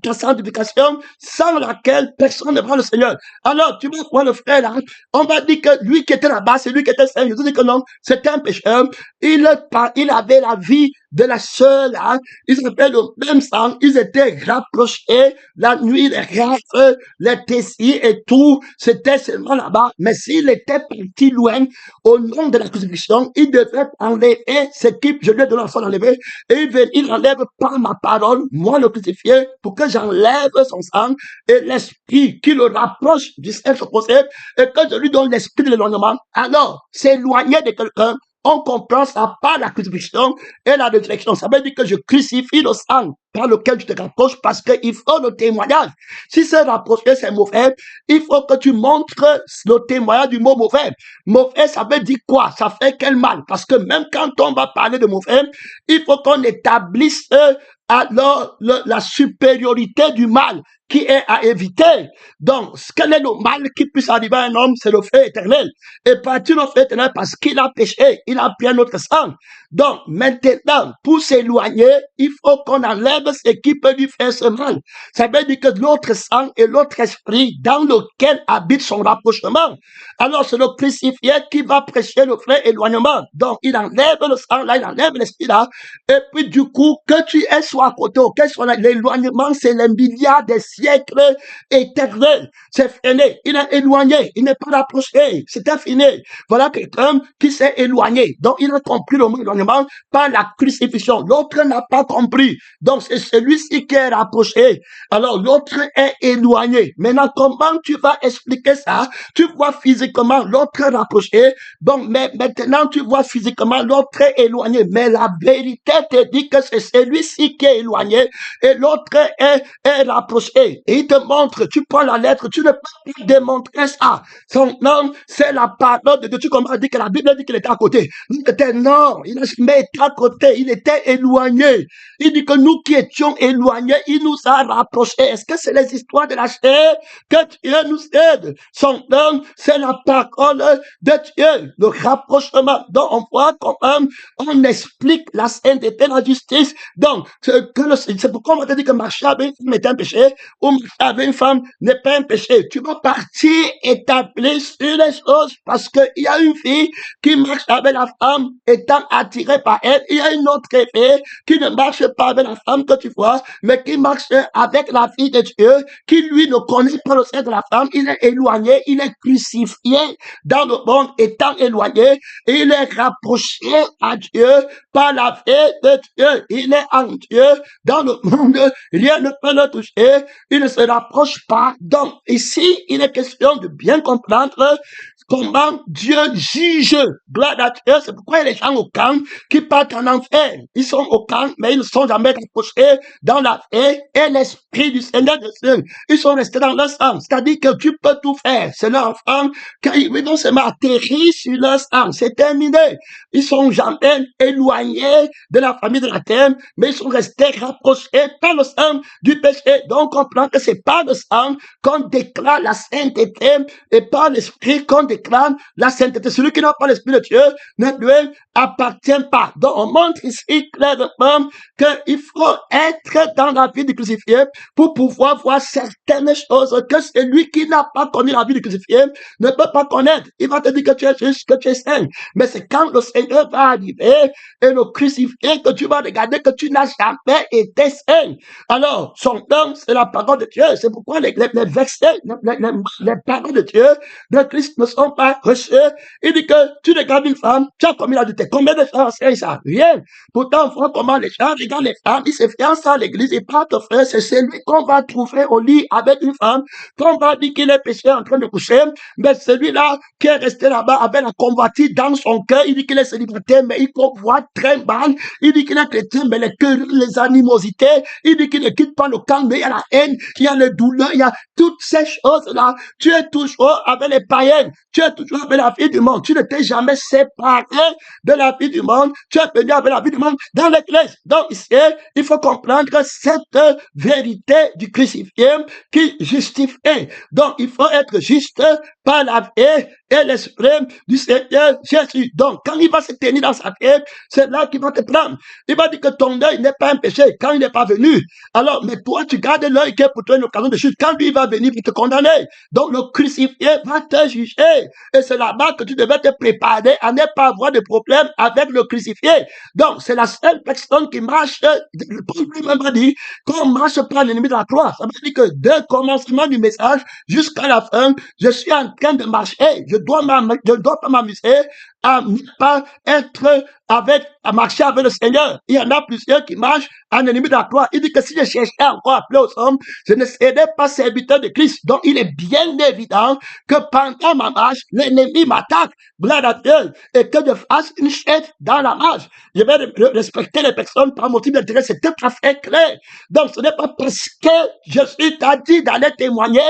ta sanctification, sans laquelle personne ne prend le Seigneur. Alors, tu vas voir le frère là. On va dire que lui qui était là-bas, c'est lui qui était saint. Jésus dit que non, c'était un pécheur. Il avait la vie de la sœur là. Ils avaient le même sang. Ils étaient rapprochés. La nuit, les rêves, les désirs et tout. C'était seulement là-bas. Mais s'il était parti loin, au nom de la crucifixion, il devait enlever ce qui, je lui ai donné l'enfant d'enlever, et il enlève par ma parole, moi le crucifié, pour que j'enlève son sang et l'esprit qui le rapproche du Saint possible, et que je lui donne l'esprit de l'éloignement. Alors, s'éloigner de quelqu'un, on comprend ça par la crucifixion et la résurrection. Ça veut dire que je crucifie le sang par lequel tu te rapproches parce qu'il faut le témoignage. Si c'est rapproché, c'est mauvais, il faut que tu montres le témoignage du mot mauvais. Mauvais, ça veut dire quoi? Ça fait quel mal? Parce que même quand on va parler de mauvais, il faut qu'on établisse alors la supériorité du mal. qui est à éviter. Donc, quel est le mal qui puisse arriver à un homme? C'est le feu éternel. Et partir le feu éternel parce qu'il a péché, il a pris notre sang. Donc, maintenant, pour s'éloigner, il faut qu'on enlève ce qui peut lui faire ce mal. Ça veut dire que l'autre sang et l'autre esprit dans lequel habite son rapprochement. Alors, c'est le crucifié qui va prêcher le vrai éloignement. Donc, il enlève le sang là, il enlève l'esprit là. Et puis, du coup, que tu es soit à côté, quel soit l'éloignement, c'est les milliards des siècles éternels. C'est fini. Il est éloigné. Il n'est pas rapproché. C'était fini. Voilà quelqu'un qui s'est éloigné. Donc, il a compris le mot éloignement par la crucifixion. L'autre n'a pas compris. Donc, c'est celui-ci qui est rapproché. Alors, l'autre est éloigné. Maintenant, comment tu vas expliquer ça? Tu vois physiquement l'autre rapproché. Donc, mais maintenant, tu vois physiquement l'autre éloigné. Mais la vérité te dit que c'est celui-ci qui est éloigné et l'autre est rapproché. Et il te montre, tu prends la lettre, tu ne peux pas démontrer ça. Son nom, c'est la parole de Dieu. Tu comprends, dit que la Bible dit qu'il était à côté. Il était non, il était à côté, il était éloigné. Il dit que nous qui étions éloignés, il nous a rapprochés. Est-ce que c'est les histoires de la chair que Dieu nous aide? Son nom, c'est la parole de Dieu, le rapprochement. Donc, on voit comment on explique la sainteté, la justice. Donc, c'est pourquoi on va te dire que marcher avec une femme est un péché, ou marcher avec une femme n'est pas un péché. Tu vas partir établir sur les choses parce qu'il y a une fille qui marche avec la femme étant attirée par elle. Il y a une autre fille qui ne marche pas avec la femme que tu vois, mais qui marche avec la fille de Dieu, qui lui ne connaît pas le sein de la femme. Il est éloigné, il est crucifié dans le monde étant éloigné. Et il est rapproché à Dieu par la vie de Dieu. Il est en Dieu dans le monde. Rien ne peut le toucher. Il ne se rapproche pas. Donc, ici, il est question de bien comprendre comment Dieu juge. Gloire à Dieu. C'est pourquoi il y a les gens au camp qui partent en enfer. Ils sont au camp, mais ils ne sont jamais rapprochés dans la paix et l'esprit du Seigneur de Dieu. Ils sont restés dans leur sang. C'est-à-dire que tu peux tout faire. C'est leur enfant. Quand ils vont se atterrir sur leur sang, c'est terminé. Ils sont jamais éloignés de la famille de la terre, mais ils sont restés rapprochés par le sang du péché. Donc, on comprend que c'est par le sang qu'on déclare la sainteté et par l'esprit qu'on déclare la sainteté. Celui qui n'a pas l'esprit de Dieu ne lui appartient pas. Donc, on montre ici clairement qu'il faut être dans la vie du crucifié pour pouvoir voir certaines choses que celui qui n'a pas connu la vie du crucifié ne peut pas connaître. Il va te dire que tu es juste, que tu es saint. Mais c'est quand le Seigneur va arriver et le crucifié que tu vas regarder que tu n'as jamais été saint. Alors, son nom, c'est la parole de Dieu. C'est pourquoi les versets, les paroles de Dieu, de Christ ne sont pas reçues. Il dit que tu regardes une femme, tu as commis l'adultère. Combien de gens enseignent ça? Rien. Pourtant, on voit comment les gens regardent les femmes, ils se fiancent à l'église, ils partent frère, c'est celui qu'on va trouver au lit avec une femme, qu'on va dire qu'il est péché en train de coucher, mais celui-là qui est resté là-bas avec la convoitise dans son cœur, il dit qu'il est célibataire, mais il convoite très mal, il dit qu'il est chrétien, mais les animosités, il dit qu'il ne quitte pas le camp, mais il y a la haine, il y a les douleurs, il y a toutes ces choses-là. Tu es toujours avec les païens, tu es toujours avec la vie du monde, tu ne t'es jamais séparé de la vie du monde, tu es venu avec la vie du monde dans l'église. Donc ici, il faut comprendre cette vérité du crucifié qui justifie. Donc il faut être juste par la vie et l'esprit du Seigneur Jésus. Donc quand il va se tenir dans sa vie, c'est là qu'il va te prendre. Il va dire que ton œil n'est pas un péché quand il n'est pas venu. Alors, mais toi, tu gardes l'œil qui est pour toi une occasion de chute. Quand lui va venir pour te condamner, donc le crucifié va te juger. Et c'est là-bas que tu devais te préparer à ne pas avoir de problème avec le crucifié. Donc, c'est la seule personne qui marche, Paul lui-même a dit, qu'on marche par l'ennemi de la croix. Ça veut dire que dès le commencement du message jusqu'à la fin, je suis en train de marcher. Je ne dois pas m'amuser à ne pas être à marcher avec le Seigneur. Il y en a plusieurs qui marchent en ennemi de la croix. Il dit que si je cherchais encore à appeler aux hommes, je ne serais pas serviteur de Christ. Donc, il est bien évident que pendant ma marche, l'ennemi m'attaque, gloire à Dieu, et que je fasse une chute dans la marche. Je vais respecter les personnes par motif d'intérêt. C'est tout à fait clair. Donc, ce n'est pas parce que je suis dit d'aller témoigner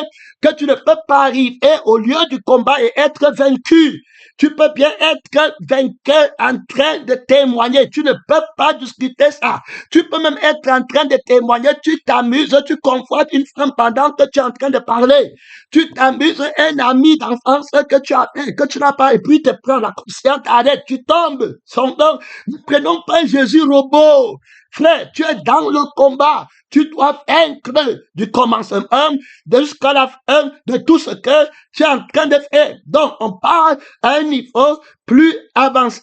que tu ne peux pas arriver au lieu du combat et être vaincu. Tu peux bien être être vainqueur en train de témoigner. Tu ne peux pas discuter ça. Tu peux même être en train de témoigner. Tu t'amuses, tu convoites une femme pendant que tu es en train de parler. Tu t'amuses, un ami d'enfance que tu as, que tu n'as pas, et puis te prends la conscience, arrête, tu tombes. Donc, ne prenons pas Jésus robot. Frère, tu es dans le combat. Tu dois vaincre du commencement jusqu'à la fin de tout ce que tu es en train de faire. Donc, on part à un niveau plus avancé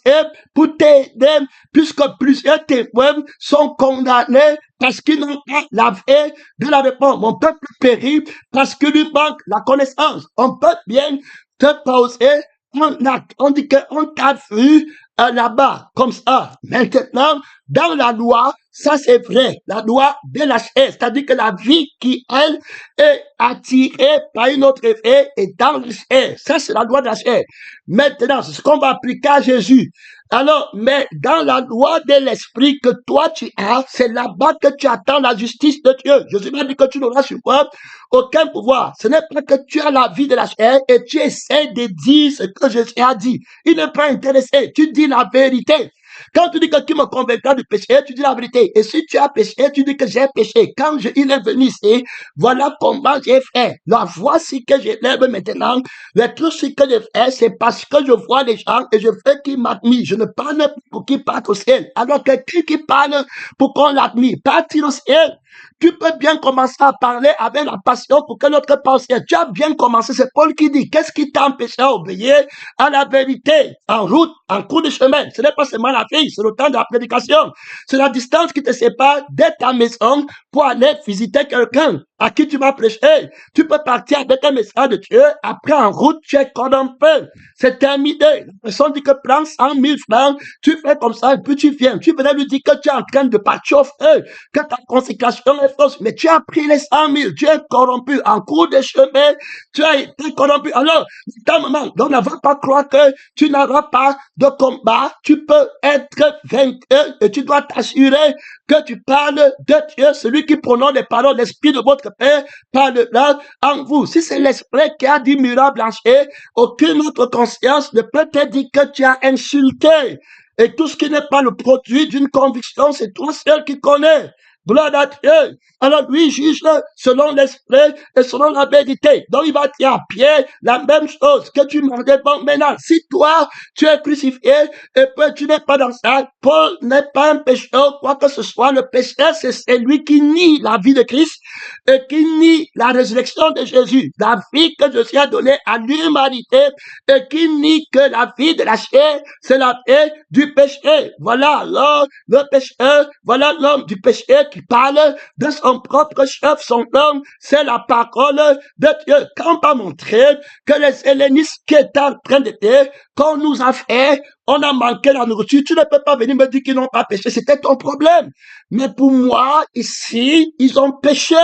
pour t'aider, puisque plusieurs témoins sont condamnés parce qu'ils n'ont pas la vie de la réponse. Mon peuple périt parce qu'il lui manque la connaissance. On peut bien te poser un acte. On dit qu'on t'a vu là-bas, comme ça. Maintenant, dans la loi, ça c'est vrai, la loi de la chair, c'est-à-dire que la vie qui, elle, est attirée par une autre effet est dans la chair. Ça c'est la loi de la chair. Maintenant, c'est ce qu'on va appliquer à Jésus. Alors, mais dans la loi de l'esprit que toi tu as, c'est là-bas que tu attends la justice de Dieu. Jésus m'a dit que tu n'auras sur moi aucun pouvoir. Ce n'est pas que tu as la vie de la chair et tu essaies de dire ce que Jésus a dit. Il n'est pas intéressé. Tu dis la vérité. Quand tu dis que qui me convaincra du péché, tu dis la vérité. Et si tu as péché, tu dis que j'ai péché. Quand il est venu ici, voilà comment j'ai fait. La voici que je lève maintenant. Le truc que je fais, c'est parce que je vois les gens et je fais qu'ils m'admirent. Je ne parle pour qu'ils partent au ciel. Alors quelqu'un qui parle pour qu'on l'admire, partir au ciel. Tu peux bien commencer à parler avec la passion pour que l'autre pense. Tu as bien commencé, c'est Paul qui dit, qu'est-ce qui t'empêche à obéir à la vérité, en route, en cours de chemin? Ce n'est pas seulement la fille, c'est le temps de la prédication. C'est la distance qui te sépare de ta maison pour aller visiter quelqu'un à qui tu vas prêcher. Tu peux partir avec un message de Dieu, après en route, tu es corrompu. C'est terminé. La personne dit que prends 100 000 francs, tu fais comme ça, et puis tu viens. Tu venais lui dire que tu es en train de partir au feu, que ta consécration est fausse, mais tu as pris les 100 000, tu es corrompu. En cours de chemin, tu as été corrompu. Alors, ta maman, donc ne va pas croire que tu n'auras pas de combat. Tu peux être vainqueur et tu dois t'assurer que tu parles de Dieu, celui qui prononce les paroles, l'esprit de votre Père parle là en vous. Si c'est l'esprit qui a dit muraille blanchie, aucune autre conscience ne peut te dire que tu as insulté. Et tout ce qui n'est pas le produit d'une conviction, c'est toi seul qui connais. Gloire à Dieu. Alors lui juge selon l'esprit et selon la vérité. Donc il va dire à Pierre la même chose que tu m'as dit. Bon, maintenant, si toi, tu es crucifié et puis tu n'es pas dans ça, Paul n'est pas un pécheur, quoi que ce soit. Le pécheur, c'est celui qui nie la vie de Christ et qui nie la résurrection de Jésus. La vie que Jésus a donnée à l'humanité et qui nie que la vie de la chair, c'est la vie du péché. Voilà alors le pécheur, voilà l'homme du péché qui parle de son propre chef, son homme, c'est la parole de Dieu. Quand on va montrer que les hellénistes qui étaient en train de dire qu'on nous a fait, on a manqué la nourriture, tu ne peux pas venir me dire qu'ils n'ont pas péché, c'était ton problème. Mais pour moi, ici, ils ont péché.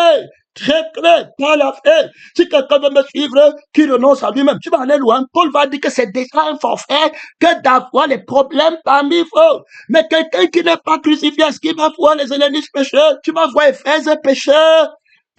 Très clair, pas la fait. Si quelqu'un veut me suivre, qui renonce à lui-même, tu vas aller loin. Paul va dire que c'est déjà un forfait que d'avoir les problèmes parmi vous. Mais quelqu'un qui n'est pas crucifié, est-ce qu'il va voir les hellénistes pécheurs? Tu vas voir Éphèse pécheurs.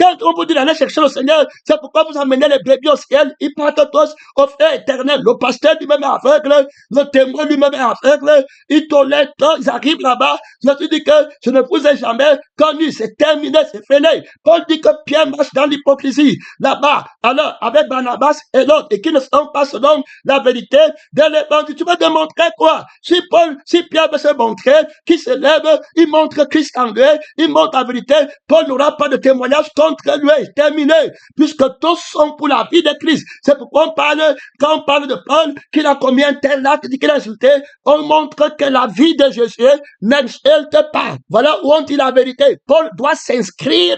Quand on vous dit d'aller chercher le Seigneur, c'est pourquoi vous amenez les bébés au ciel, ils partent tous au feu éternel. Le pasteur lui-même est aveugle, le témoin lui-même est aveugle, ils tolèrent, ils arrivent là-bas. Je te dis que je ne vous ai jamais connu, c'est terminé, c'est fini. Paul dit que Pierre marche dans l'hypocrisie, là-bas, alors, avec Barnabas et l'autre, et qui ne sont pas selon la vérité de l'évangile. Tu vas démontrer quoi? Si Pierre veut se montrer, qui se lève, il montre Christ en lui, il montre la vérité, Paul n'aura pas de témoignage contre lui, terminé, puisque tous sont pour la vie de Christ. C'est pourquoi quand on parle de Paul, qu'il a commis un tel acte, qu'il a insulté, on montre que la vie de Jésus n'insulte pas. Voilà où on dit la vérité. Paul doit s'inscrire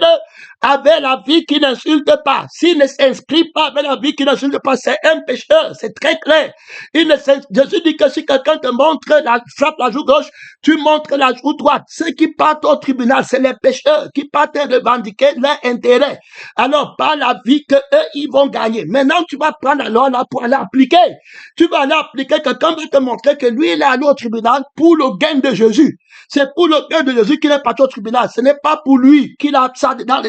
avec la vie qui n'insulte pas. S'il ne s'inscrit pas avec la vie qui n'insulte pas, c'est un pécheur, c'est très clair. Jésus dit que si quelqu'un te montre frappe la joue gauche, tu montres la joue droite. Ceux qui partent au tribunal, c'est les pécheurs qui partent revendiquer leur intérêt intérêts. Alors, par la vie que eux, ils vont gagner. Maintenant, tu vas prendre alors là pour aller appliquer. Tu vas aller appliquer, quelqu'un va te montrer que lui, il est allé au tribunal pour le gain de Jésus. C'est pour le gain de Jésus qu'il est parti au tribunal. Ce n'est pas pour lui qu'il a ça dedans.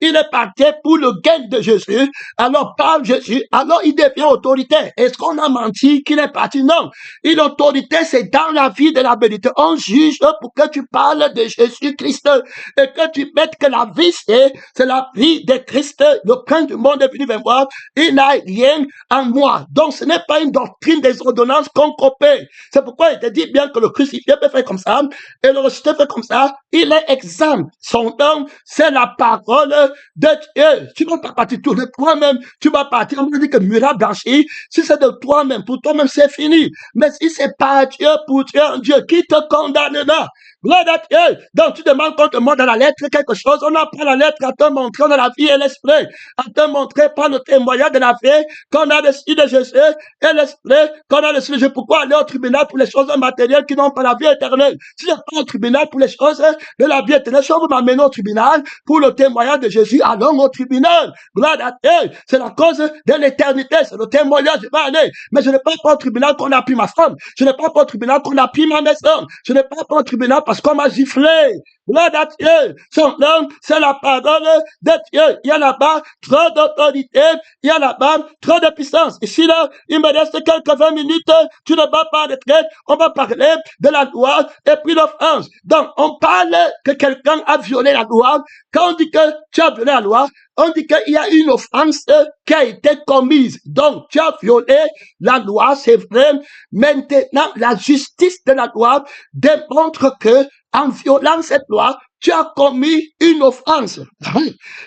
Il est parti pour le gain de Jésus. Alors, par Jésus, alors il devient autorité. Est-ce qu'on a menti qu'il est parti? Non. Une autorité, c'est dans la vie de la vérité. On juge pour que tu parles de Jésus-Christ et que tu mettes que la vie, c'est la vie de Christ. Le prince du monde est venu vers moi. Il n'a rien en moi. Donc, ce n'est pas une doctrine des ordonnances qu'on copie. C'est pourquoi il te dit bien que le crucifié peut faire comme ça et le ressuscité fait comme ça. Il est exempt. Son nom, c'est la parole de Dieu. Tu ne vas pas partir tout de toi-même. Tu vas partir. On me dit que Murat blanchi. Si c'est de toi-même, pour toi-même, c'est fini. Mais si c'est pas Dieu, pour Dieu, Dieu, qui te condamnera? Gloire à Dieu. Donc tu demandes qu'on te montre dans la lettre quelque chose. On apprend la lettre à te montrer dans la vie et l'esprit. À te montrer par le témoignage de la vie qu'on a reçu de Jésus et l'esprit qu'on a reçu de Jésus. Pourquoi aller au tribunal pour les choses matérielles qui n'ont pas la vie éternelle? Si je pas au tribunal pour les choses de la vie éternelle, si on vous m'amène au tribunal pour le témoignage de Jésus, allons au tribunal. Gloire à Dieu. C'est la cause de l'éternité. C'est le témoignage. Je vais aller. Mais je n'ai pas au tribunal qu'on a pris ma femme. Je n'ai pas au tribunal qu'on a pris ma maison. Je n'ai pas au tribunal parce qu'on m'a giflé. Gloire à Dieu. Son nom, c'est la parole de Dieu. Il y a là-bas trop d'autorité. Il y a là-bas trop de puissance. Ici, là, il me reste quelques 20 minutes. Tu ne vas pas retraite. On va parler de la loi et puis l'offense. Donc, on parle que quelqu'un a violé la loi. Quand on dit que tu as violé la loi, on dit qu'il y a une offense qui a été commise. Donc, tu as violé la loi, c'est vrai. Maintenant, la justice de la loi démontre que, en violant cette loi, tu as commis une offense.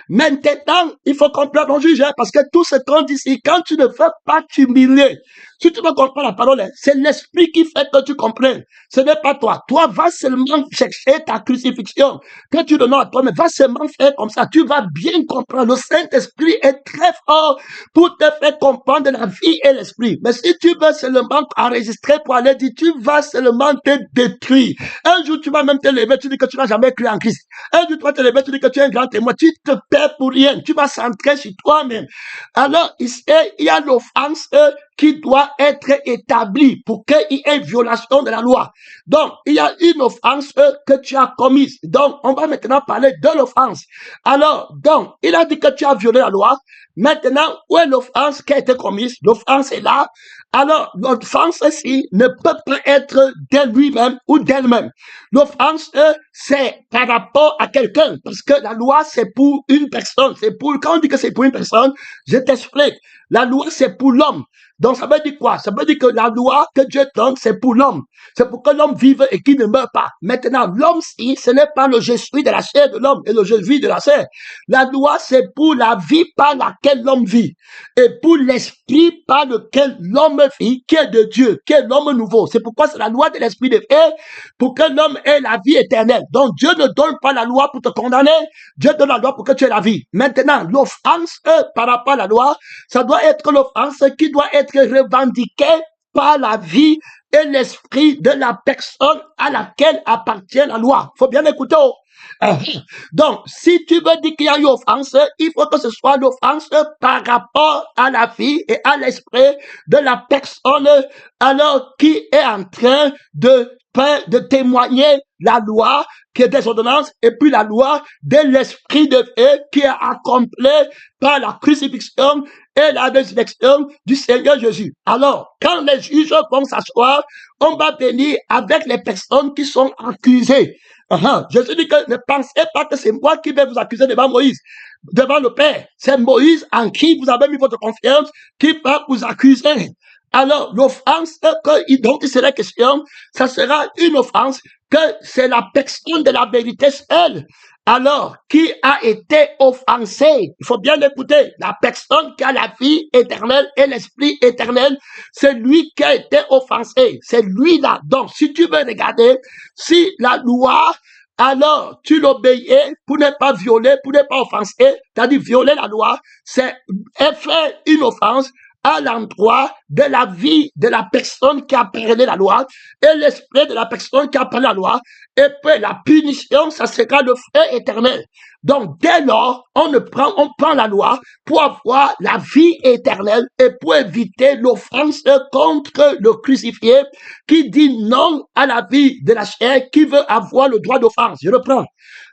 Maintenant, il faut comprendre ton juge, parce que tout ce qu'on dit ici, quand tu ne veux pas t'humilier, si tu ne comprends la parole, c'est l'esprit qui fait que tu comprennes. Ce n'est pas toi. Toi, va seulement chercher ta crucifixion. Que tu donnes à toi, mais va seulement faire comme ça. Tu vas bien comprendre. Le Saint-Esprit est très fort pour te faire comprendre la vie et l'esprit. Mais si tu veux seulement enregistrer pour aller dire, tu vas seulement te détruire. Un jour, tu vas même te lever, tu dis que tu n'as jamais cru en Christ. Un jour, tu vas te lever, tu dis que tu es un grand témoin. Tu te perds pour rien. Tu vas centrer sur toi-même. Alors, il y a l'offense qui doit être établie pour qu'il y ait violation de la loi. Donc, il y a une offense que tu as commise. Donc, on va maintenant parler de l'offense. Alors, donc, il a dit que tu as violé la loi. Maintenant, où est l'offense qui a été commise? L'offense est là. Alors, l'offense ici ne peut pas être de lui-même ou d'elle-même. L'offense, c'est par rapport à quelqu'un. Parce que la loi, c'est pour une personne. C'est pour, quand on dit que c'est pour une personne, je t'explique. La loi, c'est pour l'homme. Donc, ça veut dire quoi? Ça veut dire que la loi que Dieu donne, c'est pour l'homme. C'est pour que l'homme vive et qu'il ne meure pas. Maintenant, l'homme, si, ce n'est pas le je suis de la chair de l'homme et le je vis de la chair. La loi, c'est pour la vie par laquelle l'homme vit. Et pour l'esprit par lequel l'homme vit, qui est de Dieu, qui est l'homme nouveau. C'est pourquoi c'est la loi de l'esprit de Dieu, pour que l'homme ait la vie éternelle. Donc, Dieu ne donne pas la loi pour te condamner. Dieu donne la loi pour que tu aies la vie. Maintenant, l'offense par rapport à la loi, ça doit être l'offense qui doit être revendiquée par la vie et l'esprit de la personne à laquelle appartient la loi. Faut bien écouter. Donc, si tu veux dire qu'il y a une offense, il faut que ce soit l'offense par rapport à la vie et à l'esprit de la personne alors qui est en train de témoigner la loi qui est des ordonnances et puis la loi de l'esprit de Dieu qui est accomplie par la crucifixion et la résurrection du Seigneur Jésus. Alors, quand les juges vont s'asseoir, on va venir avec les personnes qui sont accusées. Jésus dit que ne pensez pas que c'est moi qui vais vous accuser devant Moïse, devant le Père. C'est Moïse en qui vous avez mis votre confiance qui va vous accuser. Alors, l'offense dont il serait question, ça sera une offense que c'est la personne de la vérité seule. Alors, qui a été offensé? Il faut bien écouter. La personne qui a la vie éternelle et l'esprit éternel, c'est lui qui a été offensé. C'est lui-là. Donc, si tu veux regarder, si la loi, alors tu l'obéis pour ne pas violer, pour ne pas offenser, c'est-à-dire violer la loi, c'est faire une offense à l'endroit de la vie de la personne qui a parlé la loi et l'esprit de la personne qui a parlé la loi. Et puis la punition, ça sera le feu éternel. Donc, dès lors, on prend la loi pour avoir la vie éternelle et pour éviter l'offense contre le crucifié qui dit non à la vie de la chair, qui veut avoir le droit d'offense. Je reprends.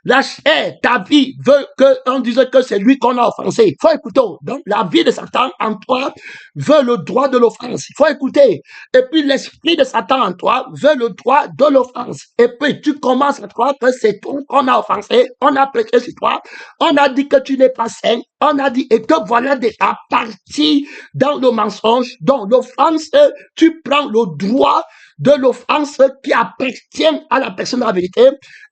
La chair, ta vie, veut qu'on dise que c'est lui qu'on a offensé. Il faut écouter. Donc, la vie de Satan en toi veut le droit de l'offense. Il faut écouter. Et puis, l'esprit de Satan en toi veut le droit de l'offense. Et puis, tu commences à croire que c'est toi qu'on a offensé. On a prêché sur toi. On a dit que tu n'es pas saint. On a dit, et que voilà déjà parti dans le mensonge. Donc, l'offense, tu prends le droit de l'offense qui appartient à la personne de la vérité,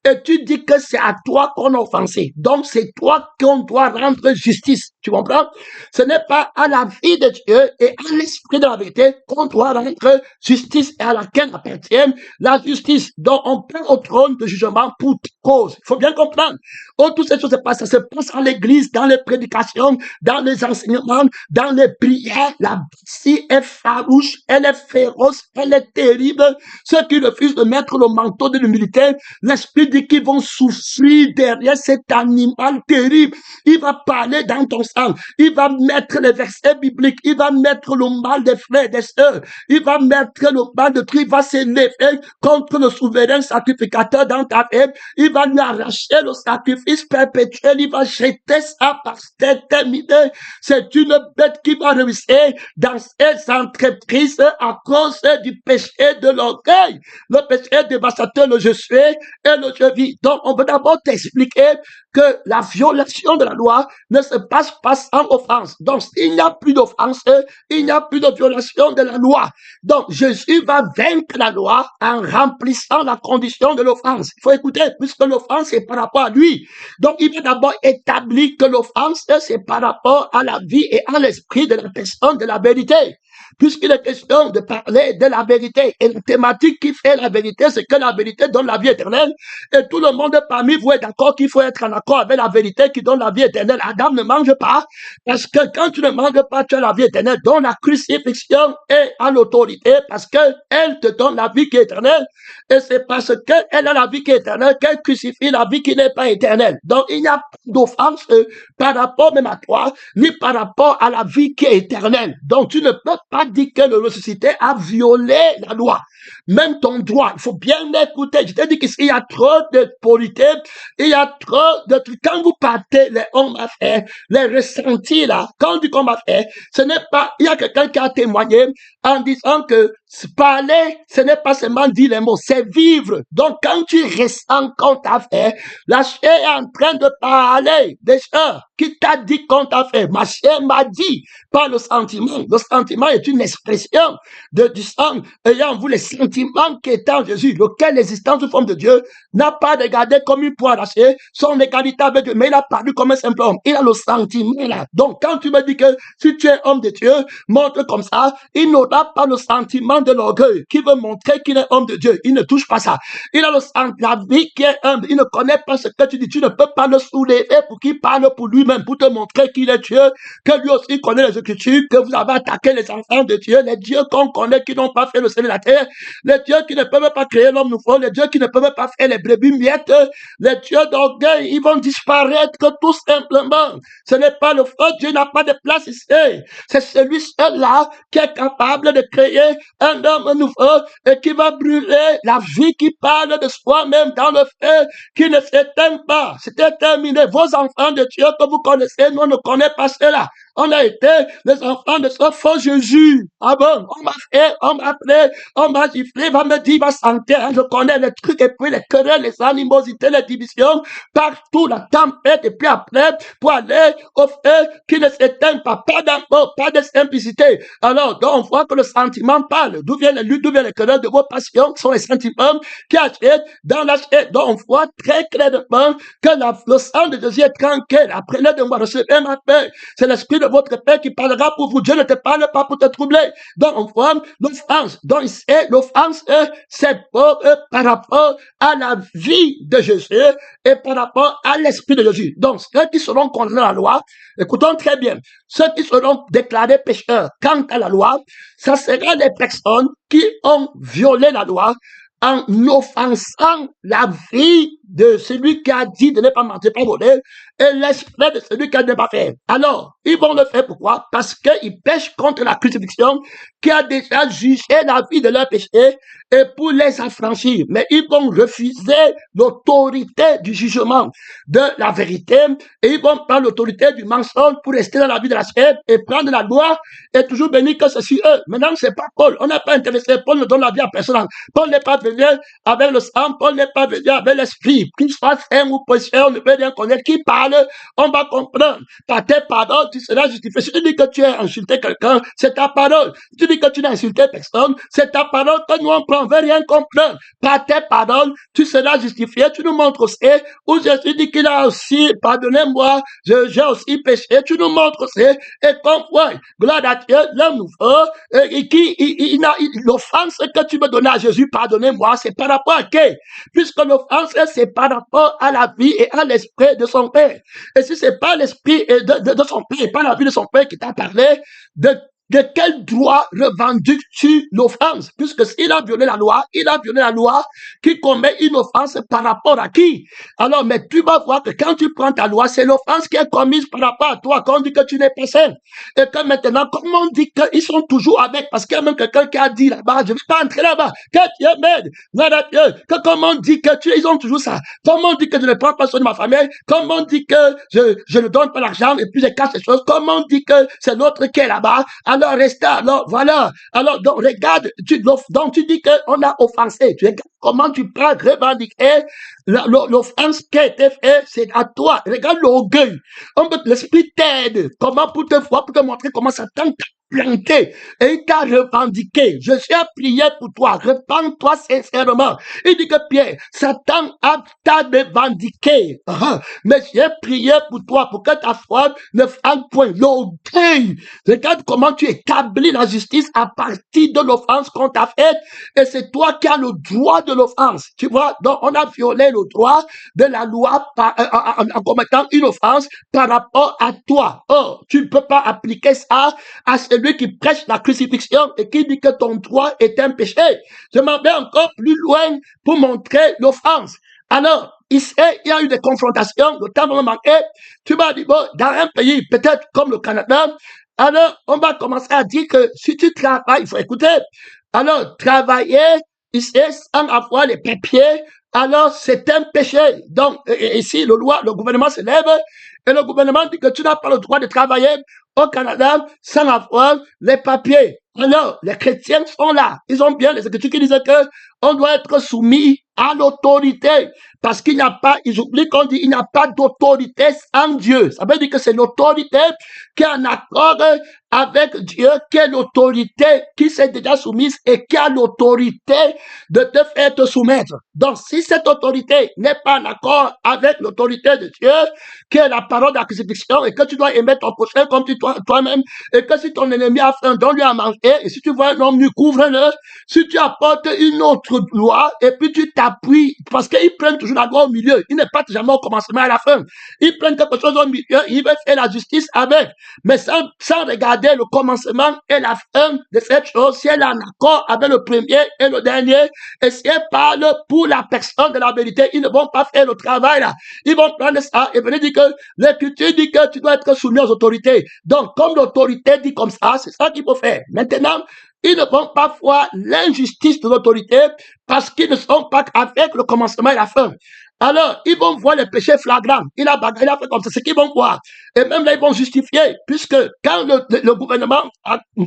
et tu dis que c'est à toi qu'on a offensé. Donc, c'est toi qu'on doit rendre justice. Tu comprends? Ce n'est pas à la vie de Dieu et à l'esprit de la vérité qu'on doit rendre justice et à laquelle appartient la justice. Donc, on prend au trône de jugement pour toute cause. Il faut bien comprendre. Oh, toutes ces choses se passent. Ça se passe à l'église, dans les prédications, dans les enseignements, dans les prières. La bêtise est farouche, elle est féroce, elle est terrible. Ceux qui refusent de mettre le manteau de l'humilité, l'esprit dit qu'ils vont souffrir derrière cet animal terrible. Il va parler dans ton sang. Il va mettre les versets bibliques. Il va mettre le mal des frères et des sœurs. Il va mettre le mal de tout. Il va s'élever contre le souverain sacrificateur dans ta vie. Il va lui arracher le sacrifice perpétuel. Il va jeter ça par terminé. C'est une bête qui va réussir dans ses entreprises à cause du péché de l'orgueil. Le péché dévastateur, le je suis et le je vis. Donc, on veut d'abord t'expliquer que la violation de la loi ne se passe pas sans offense. Donc, s'il n'y a plus d'offense, il n'y a plus de violation de la loi. Donc, Jésus va vaincre la loi en remplissant la condition de l'offense. Il faut écouter, puisque l'offense est par rapport à lui. Donc, il va d'abord établir que l'offense, c'est par rapport à la vie et à l'esprit de la personne de la vérité. Puisqu'il est question de parler de la vérité. Et la thématique qui fait la vérité, c'est que la vérité donne la vie éternelle. Et tout le monde parmi vous est d'accord qu'il faut être en accord avec la vérité qui donne la vie éternelle. Adam ne mange pas, parce que quand tu ne manges pas, tu as la vie éternelle. Donc la crucifixion est à l'autorité, parce qu'elle te donne la vie qui est éternelle. Et c'est parce qu'elle a la vie qui est éternelle qu'elle crucifie la vie qui n'est pas éternelle. Donc il n'y a pas d'offense par rapport même à toi, ni par rapport à la vie qui est éternelle. Donc tu ne peux pas dire que le ressuscité a violé la loi. Même ton droit, il faut bien écouter. Je t'ai dit qu'il y a trop de polité, il y a trop de trucs. Quand vous partez, les hommes à faire, les ressentis là, quand on dit qu'on va faire, ce n'est pas, il y a quelqu'un qui a témoigné en disant que parler, ce n'est pas seulement dire les mots, c'est vivre. Donc, quand tu ressens qu'on t'a fait, la chair est en train de parler. Déjà, qui t'a dit qu'on t'a fait? Ma chair m'a dit, pas le sentiment. Le sentiment est une expression du sang ayant vous les sentiments qui est en Jésus, lequel l'existence de forme de Dieu n'a pas regardé comme une poire arrachée, son égalité avec Dieu, mais il a paru comme un simple homme. Il a le sentiment là. Donc, quand tu me dis que si tu es homme de Dieu, montre comme ça, il n'aura pas le sentiment de l'orgueil qui veut montrer qu'il est homme de Dieu. Il ne touche pas ça. Il a la vie qui est humble. Il ne connaît pas ce que tu dis. Tu ne peux pas le soulever pour qu'il parle pour lui-même, pour te montrer qu'il est Dieu, que lui aussi connaît les Écritures, que vous avez attaqué les enfants de Dieu, les dieux qu'on connaît qui n'ont pas fait le ciel et la terre, les dieux qui ne peuvent pas créer l'homme nouveau, les dieux qui ne peuvent pas faire les brebis miettes, les dieux d'orgueil, ils vont disparaître tout simplement. Ce n'est pas le faux Dieu, n'a pas de place ici. C'est celui seul-là qui est capable de créer un homme nouveau et qui va brûler la vie qui parle de soi-même dans le feu qui ne s'éteint pas. C'était terminé. Vos enfants de Dieu que vous connaissez, nous ne connaissons pas cela. On a été les enfants de ce faux Jésus. Ah bon, on m'a fait, on m'a appelé, on m'a giflé, va me dire, va sentir, je connais les trucs et puis les querelles, les animosités, les divisions, partout la tempête et puis après, pour aller au feu qui ne s'éteint pas, pas d'amour, pas de simplicité. Alors, donc, on voit que le sentiment parle. D'où viennent les luttes, d'où viennent les querelles de vos passions, qui sont les sentiments qui agissent dans la chair. Donc, on voit très clairement que le sang de Jésus est tranquille. Apprenez de moi, recevez ma paix. C'est l'esprit de votre Père qui parlera pour vous. Dieu ne te parle pas pour te troubler. Donc, on voit l'offense. Donc, l'offense, c'est par rapport à la vie de Jésus et par rapport à l'esprit de Jésus. Donc, ceux qui seront contre la loi, écoutons très bien, ceux qui seront déclarés pécheurs quant à la loi, ça sera des personnes qui ont violé la loi en offensant la vie de celui qui a dit de ne pas mentir, pas voler, et l'esprit de celui qui a de ne pas faire. Alors, ils vont le faire pourquoi? Parce qu'ils pêchent contre la crucifixion qui a déjà jugé la vie de leur péché et pour les affranchir. Mais ils vont refuser l'autorité du jugement de la vérité et ils vont prendre l'autorité du mensonge pour rester dans la vie de la chair et prendre la loi et toujours bénir que ceci eux. Maintenant, c'est pas Paul. On n'est pas intéressé. Paul ne donne la vie à personne. Paul n'est pas venu avec le sang. Paul n'est pas venu avec l'esprit. Qu'il soit saint ou pécheur, on ne peut rien connaître. Qui parle, on va comprendre. Par tes paroles, tu seras justifié. Si tu dis que tu as insulté quelqu'un, c'est ta parole. Si tu dis que tu n'as insulté personne, c'est ta parole que nous on prend. On veut rien comprendre. Par tes paroles, tu seras justifié. Tu nous montres aussi où Jésus dit qu'il a aussi, pardonnez-moi, j'ai aussi péché. Tu nous montres aussi. Et comme, ouais, gloire à Dieu, l'homme nouveau, l'offense que tu me donnes à Jésus, pardonnez-moi, c'est par rapport à qui? Puisque l'offense, c'est par rapport à la vie et à l'esprit de son Père. Et si c'est pas l'esprit de son Père et pas la vie de son Père qui t'a parlé, de quel droit revendiques-tu l'offense? Puisque s'il a violé la loi, il a violé la loi qui commet une offense par rapport à qui? Alors, mais tu vas voir que quand tu prends ta loi, c'est l'offense qui est commise par rapport à toi, quand on dit que tu n'es pas saint. Et que maintenant, comme on dit qu'ils sont toujours avec, parce qu'il y a même quelqu'un qui a dit là-bas, je ne vais pas entrer là-bas, que Dieu m'aide, que comme on dit que ils ont toujours ça, comme on dit que je ne prends pas soin de ma famille, comme on dit que je ne donne pas l'argent et puis je cache les choses, comme on dit que c'est l'autre qui est là-bas, alors restez, alors voilà. Alors donc regarde, donc tu dis qu'on a offensé. Tu regardes comment tu peux revendiquer l'offense qui a été faite, c'est à toi. Regarde l'orgueil. L'esprit t'aide. Comment pour te voir, pour te montrer comment Satan t'a planté et il t'a revendiqué. Je suis à prier pour toi. Repends-toi sincèrement. Il dit que Pierre, Satan t'a revendiqué. Mais j'ai prié pour toi, pour que ta foi ne fasse point. L'orgueil. Regarde comment tu établis la justice à partir de l'offense qu'on t'a faite et c'est toi qui as le droit de l'offense. Tu vois, donc on a violé le droit de la loi en commettant une offense par rapport à toi. Oh, tu ne peux pas appliquer ça à celui qui prêche la crucifixion et qui dit que ton droit est un péché. Je m'en vais encore plus loin pour montrer l'offense. Alors, ici, il y a eu des confrontations, le temps va me manquer. Tu m'as dit, bon, dans un pays, peut-être comme le Canada, alors, on va commencer à dire que si tu travailles, il faut écouter. Alors, travailler ici sans avoir les papiers, alors c'est un péché. Donc, ici, le gouvernement se lève et le gouvernement dit que tu n'as pas le droit de travailler au Canada sans avoir les papiers. Alors, les chrétiens sont là. Ils ont bien les écritures qui disent que on doit être soumis à l'autorité. Parce qu'il n'y a pas, ils oublient qu'on dit, il n'y a pas d'autorité sans Dieu. Ça veut dire que c'est l'autorité qui est en accord avec Dieu, qui est l'autorité qui s'est déjà soumise et qui a l'autorité de te faire te soumettre. Donc, si cette autorité n'est pas en accord avec l'autorité de Dieu, qui est la parole de la crucifixion, et que tu dois aimer ton prochain comme toi-même, et que si ton ennemi a faim, donne-lui à manger, et si tu vois un homme nu, couvre-le. Si tu apportes une autre loi, et puis tu t'appuies, parce qu'ils prennent toujours la loi au milieu, ils ne partent jamais au commencement et à la fin. Ils prennent quelque chose au milieu, ils veulent faire la justice avec, mais sans regarder le commencement et la fin de cette chose, si elle est en accord avec le premier et le dernier, et si elle parle pour la personne de la vérité, ils ne vont pas faire le travail là. Ils vont prendre ça et venir dire que l'écriture dit que tu dois être soumis aux autorités. Donc, comme l'autorité dit comme ça, c'est ça qu'il faut faire. Maintenant, ils ne vont pas voir l'injustice de l'autorité parce qu'ils ne sont pas avec le commencement et la fin. Alors, ils vont voir les péchés flagrants. Il a fait comme ça, c'est qu'ils vont voir. Et même là, ils vont justifier, puisque quand le gouvernement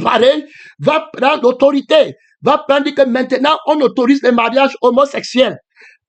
pareil va prendre l'autorité, va prendre que maintenant, on autorise les mariages homosexuels.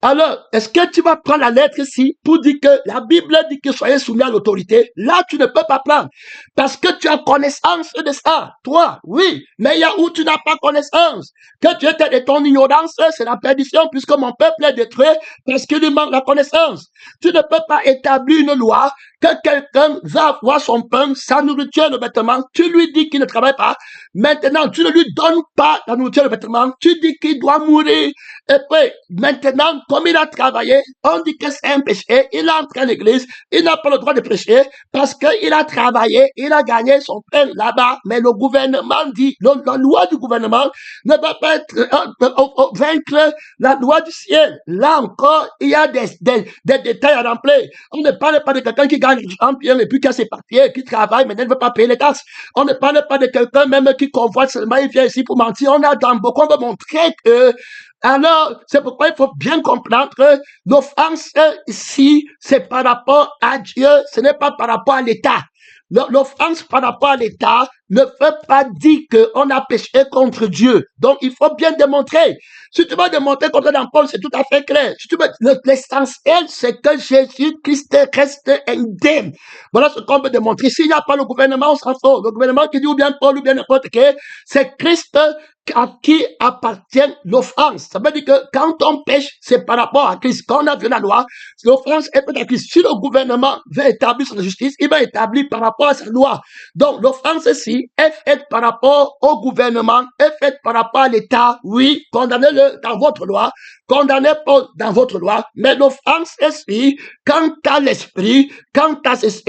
Alors, est-ce que tu vas prendre la lettre ici pour dire que la Bible dit que soyez soumis à l'autorité? Là, tu ne peux pas prendre. Parce que tu as connaissance de ça. Toi, oui. Mais il y a où tu n'as pas connaissance. Que tu étais de ton ignorance, c'est la perdition puisque mon peuple est détruit parce qu'il lui manque la connaissance. Tu ne peux pas établir une loi que quelqu'un va avoir son pain, sa nourriture, le vêtement, tu lui dis qu'il ne travaille pas. Maintenant, tu ne lui donnes pas la nourriture, le vêtement, tu dis qu'il doit mourir. Et puis, maintenant, comme il a travaillé, on dit que c'est un péché, il entre à l'église, il n'a pas le droit de prêcher parce qu'il a travaillé, il a gagné son pain là-bas, mais le gouvernement dit, la loi du gouvernement ne va pas vaincre la loi du ciel. Là encore, il y a des détails à remplir. On ne parle pas de quelqu'un qui gagne un bien et puis qui a ses papiers, qui travaille, mais ne veut pas payer les taxes. On ne parle pas de quelqu'un même qui convoite seulement, il vient ici pour mentir. On a dans beaucoup, on veut montrer que alors, c'est pourquoi il faut bien comprendre que l'offense ici, c'est par rapport à Dieu, ce n'est pas par rapport à l'État. L'offense par rapport à l'État ne veut pas dire qu'on a péché contre Dieu. Donc, il faut bien démontrer. Si tu veux démontrer contre dans Paul, c'est tout à fait clair. Si tu veux, l'essentiel, c'est que Jésus-Christ reste indemne. Voilà ce qu'on peut démontrer. S'il n'y a pas le gouvernement, on s'en fout. Le gouvernement qui dit ou bien Paul ou bien n'importe qui, c'est Christ à qui appartient l'offense. Ça veut dire que quand on pêche, c'est par rapport à Christ. Quand on a vu la loi, l'offense est peut-être à Christ. Si le gouvernement veut établir sa justice, il va établir par rapport à sa loi. Donc, l'offense ici est faite par rapport au gouvernement, est faite par rapport à l'État. Oui, condamnez-le dans votre loi, condamnez Paul dans votre loi, mais l'offense ici, quant à l'esprit, quant à ceci,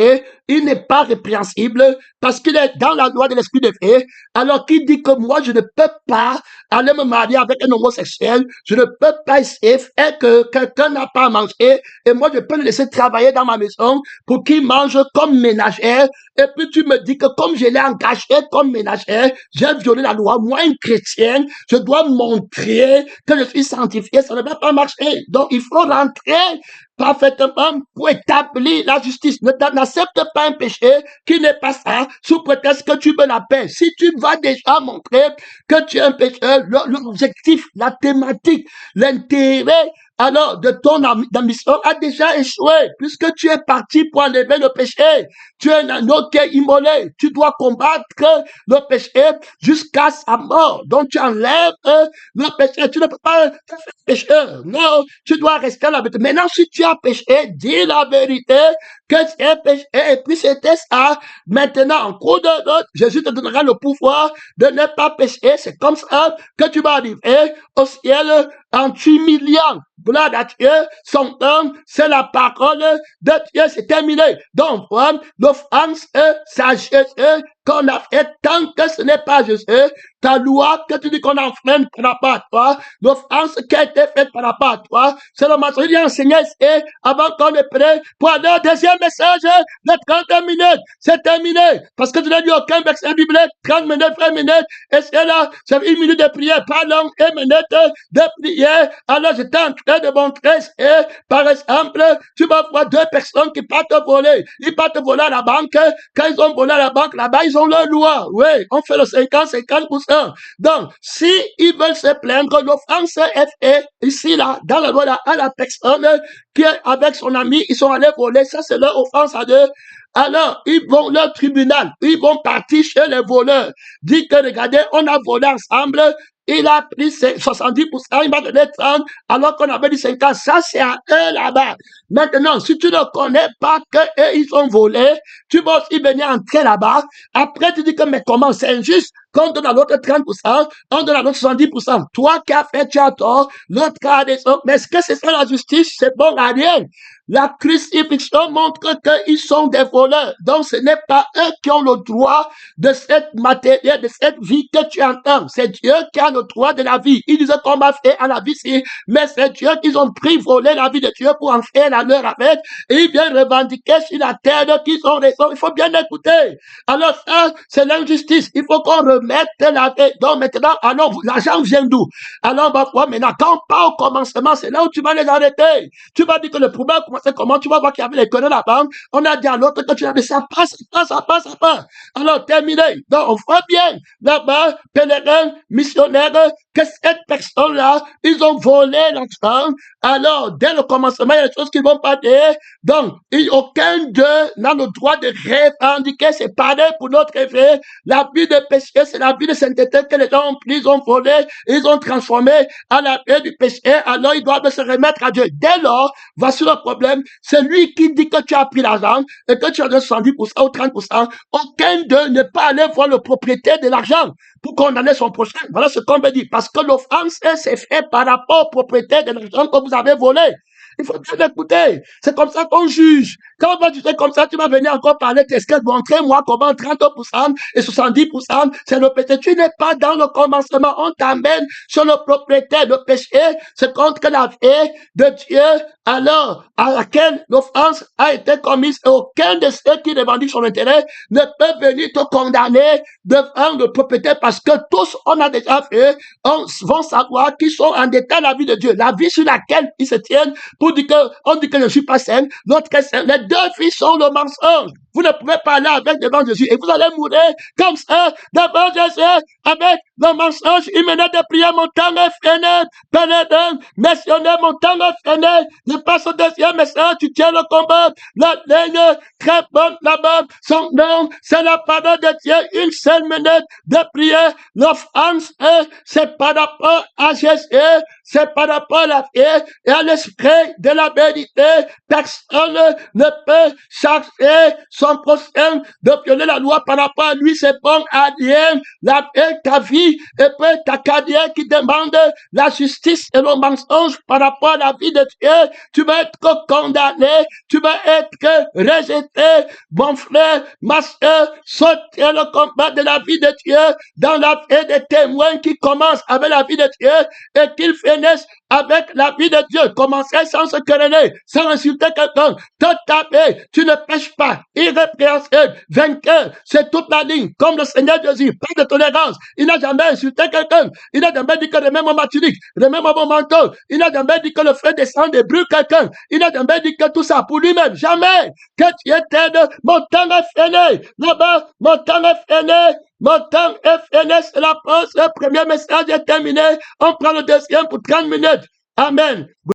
il n'est pas répréhensible parce qu'il est dans la loi de l'esprit de vie. Alors qu'il dit que moi, je ne peux pas aller me marier avec un homosexuel, je ne peux pas essayer et que quelqu'un n'a pas à manger et moi, je peux le laisser travailler dans ma maison pour qu'il mange comme ménagère. Et puis tu me dis que comme je l'ai engagé comme ménagère, j'ai violé la loi. Moi, une chrétienne, je dois montrer que je suis sanctifié. Ça ne va pas marcher. Donc, il faut rentrer parfaitement pour établir la justice. N'accepte pas un péché qui n'est pas ça, sous prétexte que tu veux la paix. Si tu vas déjà montrer que tu es un pécheur, l'objectif, la thématique, l'intérêt, alors de ton ambition a déjà échoué, puisque tu es parti pour enlever le péché. Tu es un autre qui est immolé. Tu dois combattre le péché jusqu'à sa mort. Donc tu enlèves le péché. Tu ne peux pas faire pécheur. Non, tu dois rester à la vérité. Maintenant, si tu as péché, dis la vérité que c'est péché. Et puis c'était ça. Maintenant, en cours de route, Jésus te donnera le pouvoir de ne pas pécher. C'est comme ça que tu vas arriver au ciel en t'humiliant. Gloire à Dieu, son nom, c'est la parole de Dieu, c'est terminé. Donc, l'offense, sagesse qu'on a fait, tant que ce n'est pas juste, ta loi que tu dis qu'on enfreint par rapport à toi, l'offense qui a été faite par rapport à toi, c'est le mensonge qui a enseigné et avant qu'on ne prenne pour aller au deuxième message de 30 minutes. C'est terminé. Parce que tu n'as dit aucun verset biblique, 30 minutes, 20 minutes, et c'est là, c'est 1 minute de prière, pas long, 1 minute de prière. Alors, j'étais en train de montrer, et par exemple, tu vas voir 2 personnes qui partent voler. Ils partent voler à la banque. Quand ils ont volé à la banque, là-bas, ils ont leur loi. Oui, on fait le 50%. Donc, si ils veulent se plaindre, l'offense est faite ici, là, dans la loi, là, à la personne qui est avec son ami, ils sont allés voler. Ça, c'est leur offense à eux. Alors, ils vont leur tribunal, ils vont partir chez les voleurs. Dit que, regardez, on a volé ensemble, il a pris 70%, il m'a donné 30, alors qu'on avait dit 50. Ça, c'est à eux là-bas. Maintenant, si tu ne connais pas qu'eux, ils ont volé, tu vas aussi venir entrer là-bas. Après, tu dis que, mais comment, c'est injuste qu'on donne à l'autre 30%, on donne à l'autre 70%. Toi qui as fait, tu as tort, l'autre a des autres. Mais est-ce que c'est ça la justice? C'est bon à rien. La crucifixion montre qu'ils sont des voleurs. Donc, ce n'est pas eux qui ont le droit de cette matière, de cette vie que tu entends. C'est Dieu qui a le droit de la vie. Ils disent qu'on m'a fait à la vie ici, mais c'est Dieu qu'ils ont pris voler la vie de Dieu pour en faire la leur avec. Et ils viennent revendiquer sur la terre qu'ils ont raison. Il faut bien écouter. Alors ça, c'est l'injustice. Il faut qu'on remette la vie. Donc maintenant, alors l'argent vient d'où? Alors on va voir maintenant, quand on part au commencement, c'est là où tu vas les arrêter. Tu vas dire que le problème commençait comment? Tu vas voir qu'il y avait les conneries à la banque. On a dit à l'autre que tu as dit ça passe. Alors terminé. Donc on voit bien là-bas, pèlerins, missionnaires, que cette personne-là, ils ont volé l'argent. Alors, dès le commencement, il y a des choses qu'ils vont pas dire. Donc, aucun d'eux n'a le droit de revendiquer. C'est pareil pour notre effet. La vie de péché, c'est la vie de sainteté que les gens ont pris, ils ont volé, ils ont transformé à la paix du péché, alors ils doivent se remettre à Dieu. Dès lors, voici le problème, c'est lui qui dit que tu as pris l'argent et que tu as donné 70% ou 30%, aucun d'eux ne peut aller voir le propriétaire de l'argent pour condamner son prochain. Voilà ce qu'on veut dire, parce que l'offense, c'est fait par rapport au propriétaire de l'argent que vous avez volé. Il faut bien écouter. C'est comme ça qu'on juge. Quand on va juger comme ça, tu vas venir encore parler tes skills. Montrez-moi comment 30% et 70%, c'est le péché. Tu n'es pas dans le commencement. On t'amène sur le propriétaire. Le péché, c'est contre la vie de Dieu, alors à laquelle l'offense a été commise. Et aucun de ceux qui revendiquent son intérêt ne peut venir te condamner devant le propriétaire, parce que tous, on a déjà fait, vont savoir qu'ils sont en détail la vie de Dieu. La vie sur laquelle ils se tiennent pour dire que, on dit que je ne suis pas saint, l'autre est saint. Les deux filles sont le mensonge. Vous ne pouvez pas aller avec devant Jésus et vous allez mourir comme ça devant Jésus avec le mensonge. Il menait des prières, mon temps est freiné, pénétrant, missionnaire, mon temps est freiné. Je passe au deuxième message, tu tiens le combat, la ligne très bonne là-bas. Son nom, c'est la parole de Dieu, une seule minute de prière. L'offense, c'est par rapport à Jésus, c'est par rapport à la vie et à l'esprit de la vérité. Personne ne peut chercher son prochain de violer la loi par rapport à lui. C'est bon à rien. Ta vie et puis ta carrière qui demande la justice et le mensonge par rapport à la vie de Dieu. Tu vas être condamné, tu vas être rejeté. Mon frère, ma soeur, sortez le combat de la vie de Dieu dans la vie des témoins qui commencent avec la vie de Dieu et qu'ils finissent avec la vie de Dieu. Commencez sans se quereller, sans insulter quelqu'un. Te taper, tu ne pêches pas. Irrépréhensible, vainqueur, c'est toute la ligne. Comme le Seigneur Jésus, pas de tolérance. Il n'a jamais insulté quelqu'un. Il n'a jamais dit que remets-moi ma tunique, remets-moi mon manteau. Il n'a jamais dit que le feu descend et brûle quelqu'un. Il n'a jamais dit que tout ça pour lui-même. Jamais. Que Dieu t'aide. Mon temps est freiné. Là-bas, mon temps est freiné. Mon temps est freiné. C'est la pause. Le premier message est terminé. On prend le deuxième pour 30 minutes. Amen.